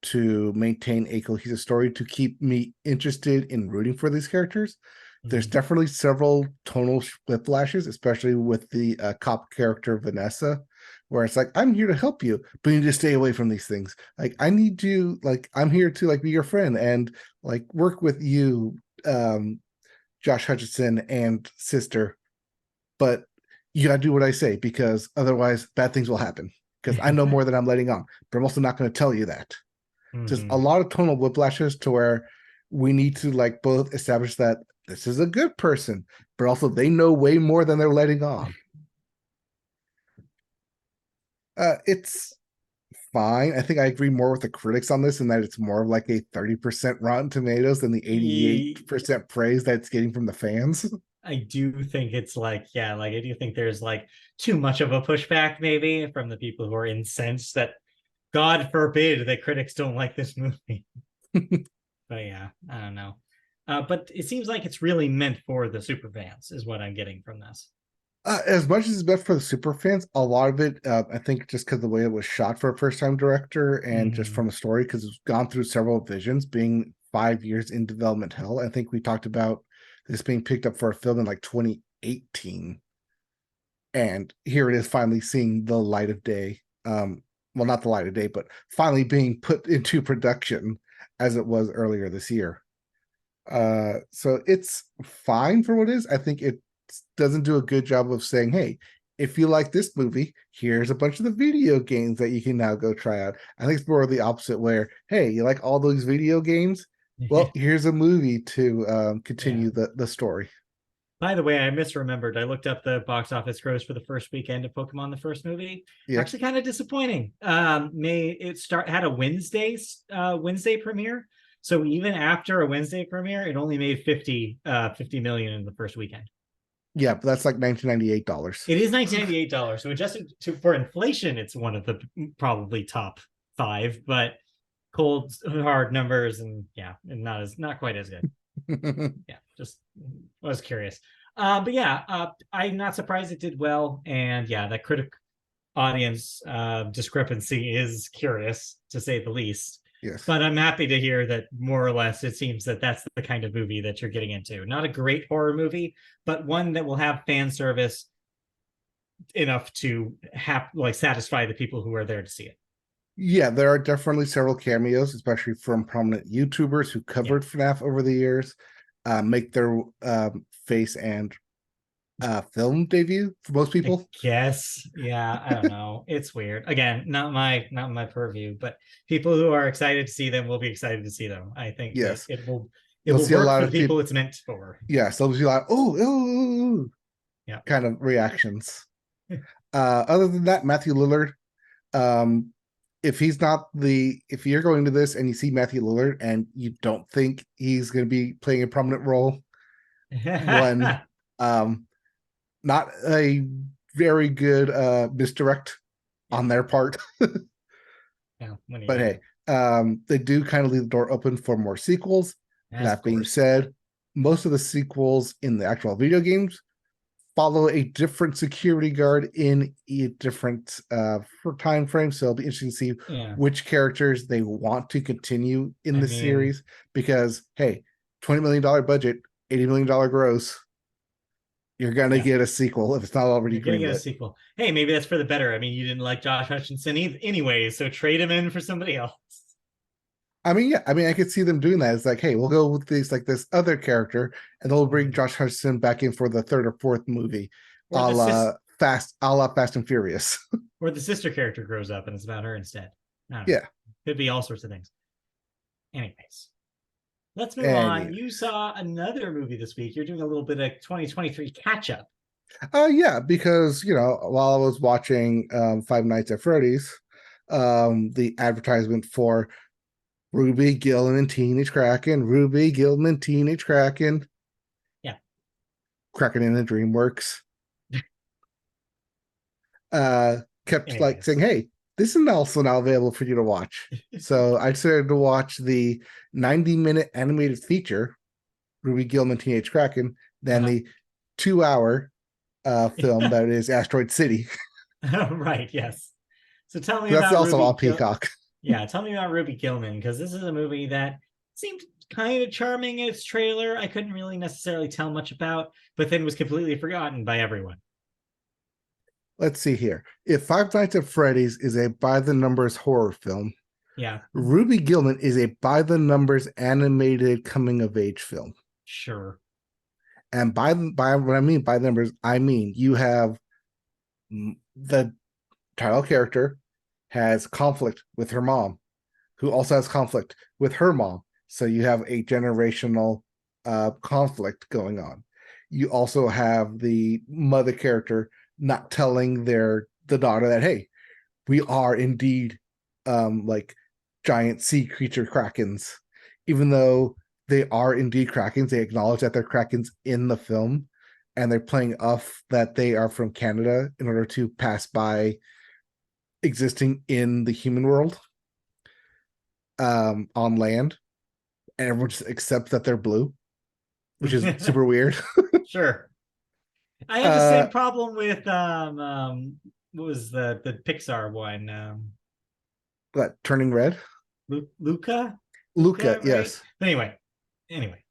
to maintain a cohesive story to keep me interested in rooting for these characters. There's definitely several tonal whiplashes, especially with the cop character Vanessa, where it's like, I'm here to help you, but you need to stay away from these things. Like, I need you, like, I'm here to like be your friend and like work with you, Josh Hutcherson and sister, but you gotta do what I say because otherwise bad things will happen. Because I know more than I'm letting on, but I'm also not going to tell you that. Just a lot of tonal whiplashes to where we need to like both establish that this is a good person, but also they know way more than they're letting on. It's fine. I think I agree more with the critics on this in that it's more of like a 30% Rotten Tomatoes than the 88% praise that it's getting from the fans. I do think it's like, yeah, like I do think there's like too much of a pushback maybe from the people who are incensed that God forbid that critics don't like this movie. But yeah, I don't know. But it seems like it's really meant for the super fans, is what I'm getting from this. As much as it's meant for the super fans, a lot of it, I think, just because the way it was shot for a first-time director and just from a story, because it's gone through several visions, being 5 years in development hell. I think we talked about this being picked up for a film in like 2018, and here it is finally seeing the light of day. Well, not the light of day, but finally being put into production as it was earlier this year. So it's fine for what it is. I think it doesn't do a good job of saying, hey, if you like this movie, here's a bunch of the video games that you can now go try out. I think it's more of the opposite where, hey, you like all those video games? Well, here's a movie to continue the story. By the way, I misremembered. I looked up the box office gross for the first weekend of Pokemon, the first movie. Yeah. Actually, kind of disappointing. Had a Wednesday premiere. So even after a Wednesday premiere, it only made 50 million in the first weekend. Yeah, but that's like $1998. It is $1998. So adjusted for inflation, it's one of the probably top 5, but cold hard numbers and yeah, and not quite as good. Yeah, just was curious. But yeah, I'm not surprised it did well. And yeah, that critic audience discrepancy is curious to say the least. Yes. But I'm happy to hear that more or less it seems that that's the kind of movie that you're getting into. Not a great horror movie, but one that will have fan service enough to satisfy the people who are there to see it. Yeah, there are definitely several cameos, especially from prominent YouTubers who covered FNAF over the years, make their face and film debut for most people. Yes, yeah, I don't know. It's weird. Again, not my purview, but people who are excited to see them will be excited to see them. I think yes, it will work for the people it's meant for. Yes, there'll be like, oh, yeah, kind of reactions. Other than that, Matthew Lillard, if you're going to this and you see Matthew Lillard and you don't think he's going to be playing a prominent role, not a very good misdirect on their part. Yeah, but hey, they do kind of leave the door open for more sequels. That being said, most of the sequels in the actual video games follow a different security guard in a different time frame. So it'll be interesting to see which characters they want to continue in the series. Because hey, $20 million budget, $80 million gross. You're gonna get a sequel if it's not already greenlit. You're gonna get a sequel. Hey, maybe that's for the better. I mean, you didn't like Josh Hutcherson anyway, so trade him in for somebody else. I mean, yeah. I mean, I could see them doing that. It's like, hey, we'll go with this other character, and they'll bring Josh Hutcherson back in for the 3rd or 4th movie, a la Fast and Furious. Or the sister character grows up and it's about her instead. Yeah, could be all sorts of things. Anyways. Let's move on. You saw another movie this week. You're doing a little bit of 2023 catch-up. Yeah, because, while I was watching Five Nights at Freddy's, the advertisement for Ruby Gillman Teenage Kraken, Ruby Gillman Teenage Kraken. Yeah. Kraken in the DreamWorks. Kept saying, hey, this is also now available for you to watch. So I decided to watch the 90-minute animated feature, Ruby Gillman Teenage Kraken, then the 2-hour film that is Asteroid City. Right, yes. So tell me That's about also Ruby on Peacock. Yeah, tell me about Ruby Gillman, because this is a movie that seemed kind of charming in its trailer. I couldn't really necessarily tell much about, but then was completely forgotten by everyone. Let's see here. If Five Nights at Freddy's is a by the numbers horror film, Yeah, Ruby Gillman is a by the numbers animated coming of age film. sure. And by what I mean by the numbers, I mean you have the title character has conflict with her mom, who also has conflict with her mom. So you have a generational conflict going on. You also have the mother character not telling the daughter that, hey, we are indeed like giant sea creature krakens, even though they are indeed krakens. They acknowledge that they're krakens in the film, and they're playing off that they are from Canada in order to pass by existing in the human world on land, and everyone just accepts that they're blue, which is super weird. Sure. I had the same problem with what was the Pixar one? But Turning Red, Luca? Luca, Right? yes, Anyway,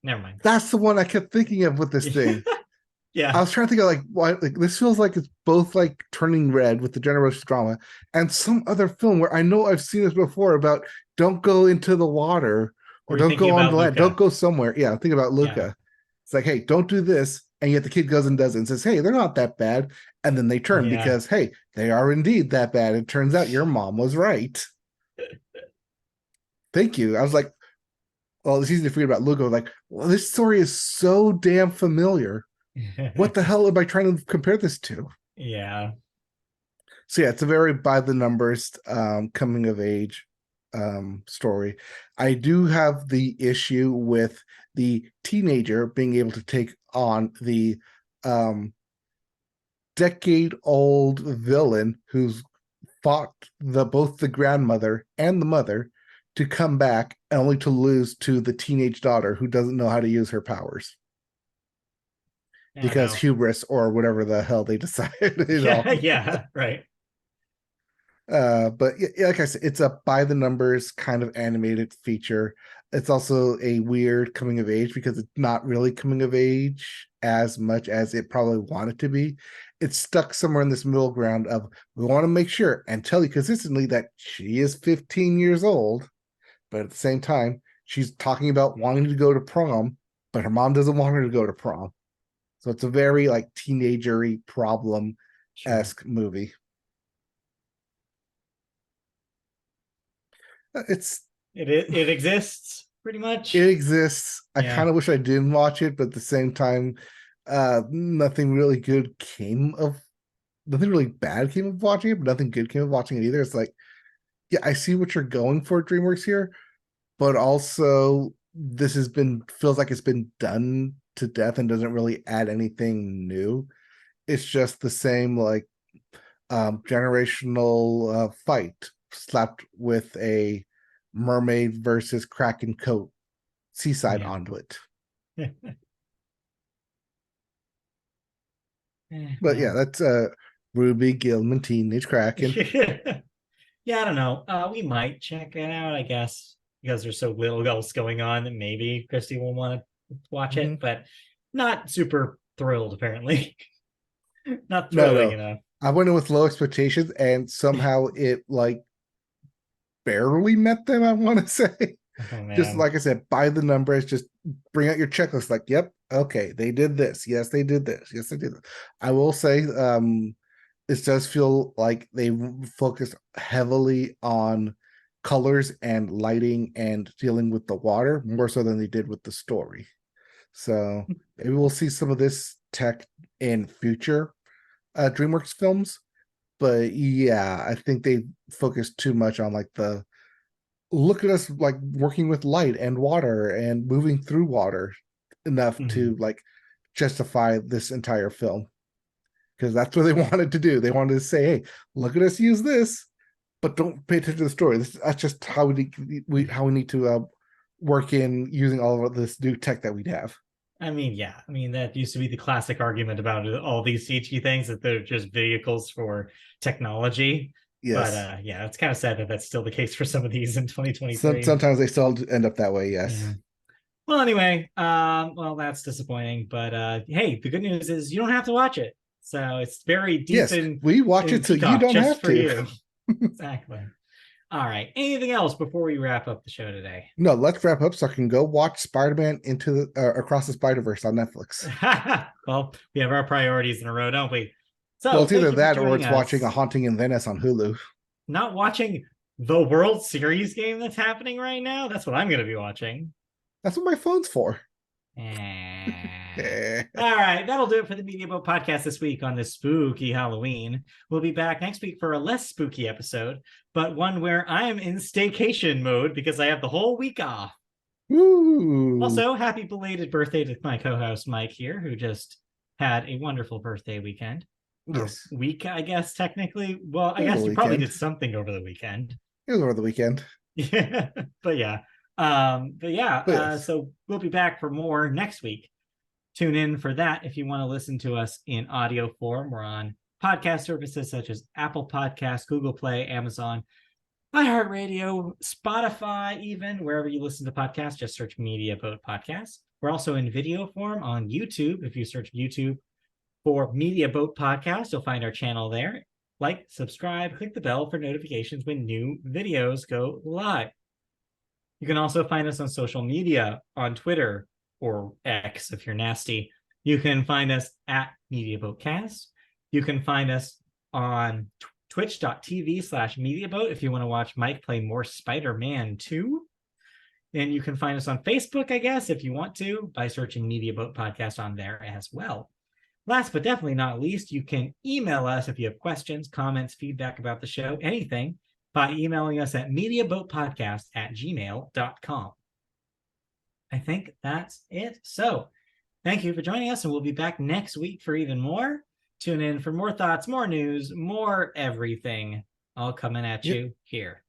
never mind. that's the one I kept thinking of with this thing. I Yeah. was trying to think of like why like this feels like it's both like Turning Red with the generational drama and some other film where I know I've seen this before about don't go into the water or You're don't thinking go on the about land, don't Luca. go somewhere. Yeah, think about Yeah. Luca. It's like, hey, don't do this, and yet the kid goes and does it and says, hey, they're not that bad, and then they turn Yeah. because hey, they are indeed that bad. It turns out your mom was right. Thank you. I was like, well, it's easy to forget about Luca. Like, well, this story is so damn familiar. What the hell am I trying to compare this to? Yeah. So yeah, it's a very by the numbers coming of age story. I do have the issue with the teenager being able to take on the decade old villain who's fought both the grandmother and the mother to come back only to lose to the teenage daughter who doesn't know how to use her powers I don't because know. hubris or whatever the hell they decided, Yeah, yeah, right. But yeah, like I said, it's a by the numbers kind of animated feature. It's also a weird coming of age because it's not really coming of age as much as it probably wanted to be. It's stuck somewhere in this middle ground of we want to make sure and tell you consistently that she is 15 years old, but at the same time, she's talking about wanting to go to prom, but her mom doesn't want her to go to prom. So it's a very like teenagery problem Sure. esque movie. It's It exists pretty it much. exists. I Yeah. kind of wish I didn't watch it, but at the same time, nothing really good came of nothing really bad came of watching it, but nothing good came of watching it either. It's like, yeah, I see what you're going for, DreamWorks here, but also this has been feels like it's been done to death and doesn't really add anything new. It's just the same like generational fight slapped with a mermaid versus kraken coat seaside Yeah. onto it. But yeah, Well. that's Ruby Gillman, Teenage Kraken. Yeah, I don't know. We might check it out, I guess, because there's so little else going on that maybe Christy will want to watch Mm-hmm. it, but not super thrilled, apparently. Not No, thrilling no. enough. I went in with low expectations and somehow it like barely met them, I want to say. Oh Just man. like I said, by the numbers, just bring out your checklist. Like, yep, okay, they did this. Yes, they did this. Yes, they did this. I will say, it does feel like they focused heavily on colors and lighting and dealing with the water more so than they did with the story. So maybe we'll see some of this tech in future DreamWorks films. But yeah, I think they focused too much on like the look at us like working with light and water and moving through water enough Mhm. to like justify this entire film because that's what they wanted to do. They wanted to say, "Hey, look at us use this, but don't pay attention to the story." That's just how we need to work in using all of this new tech that we have. I mean, yeah. I mean, that used to be the classic argument about all these CG things, that they're just vehicles for technology. But Yes. yeah, it's kind of sad that that's still the case for some of these in 2023. Sometimes they still end up that way. Yeah. Yes. Well, anyway, well, that's disappointing. But hey, the good news is you don't have to watch it. So it's very deep Yes. We watch in it so you Peacock don't just have for to. you. Exactly. All right. Anything else before we wrap up the show today? No, let's wrap up so I can go watch Spider-Man into the Across the Spider-Verse on Netflix. Well, we have our priorities in a row, don't we? Well, So it's thank either you for that or joining it's watching A us. Haunting in Venice on Hulu. Not watching the World Series game that's happening right now. That's what I'm going to be watching. That's what my phone's for. All right, that'll do it for the Media Boat Podcast this week on this spooky Halloween. We'll be back next week for a less spooky episode, but one where I'm in staycation mode because I have the whole week off. Woo. Also, happy belated birthday to my co-host Mike here, who just had a wonderful birthday weekend. Yes. Or week, I guess, technically. Well, I It was guess a you probably weekend. did something over the weekend. It was over the weekend. Yeah, but yeah. Yes. So we'll be back for more next week. Tune in for that if you want to listen to us in audio form. We're on podcast services such as Apple Podcasts, Google Play, Amazon, iHeartRadio, Spotify, even wherever you listen to podcasts, just search Media Boat Podcast. We're also in video form on YouTube. If you search YouTube for Media Boat Podcast, you'll find our channel there. Like, subscribe, click the bell for notifications when new videos go live. You can also find us on social media, on Twitter or X if you're nasty. You can find us at MediaBoatCast. You can find us on twitch.tv/MediaBoat if you want to watch Mike play more Spider-Man 2. And you can find us on Facebook, I guess, if you want to, by searching Media Boat Podcast on there as well. Last but definitely not least, you can email us if you have questions, comments, feedback about the show, anything, by emailing us at mediaboatpodcast@gmail.com. I think that's it. So thank you for joining us, and we'll be back next week for even more. Tune in for more thoughts, more news, more everything, all coming at you here.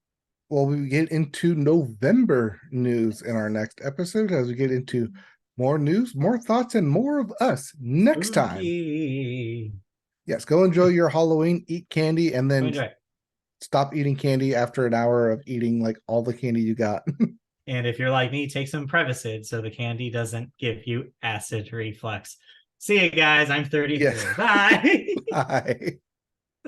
Well, we get into November news in our next episode as we get into more news, more thoughts, and more of us next time. Yes, go enjoy your Halloween, eat candy, and then stop eating candy after an hour of eating like all the candy you got. And if you're like me, take some Prevacid so the candy doesn't give you acid reflux. See you guys. I'm 33. Yes. Bye. Bye.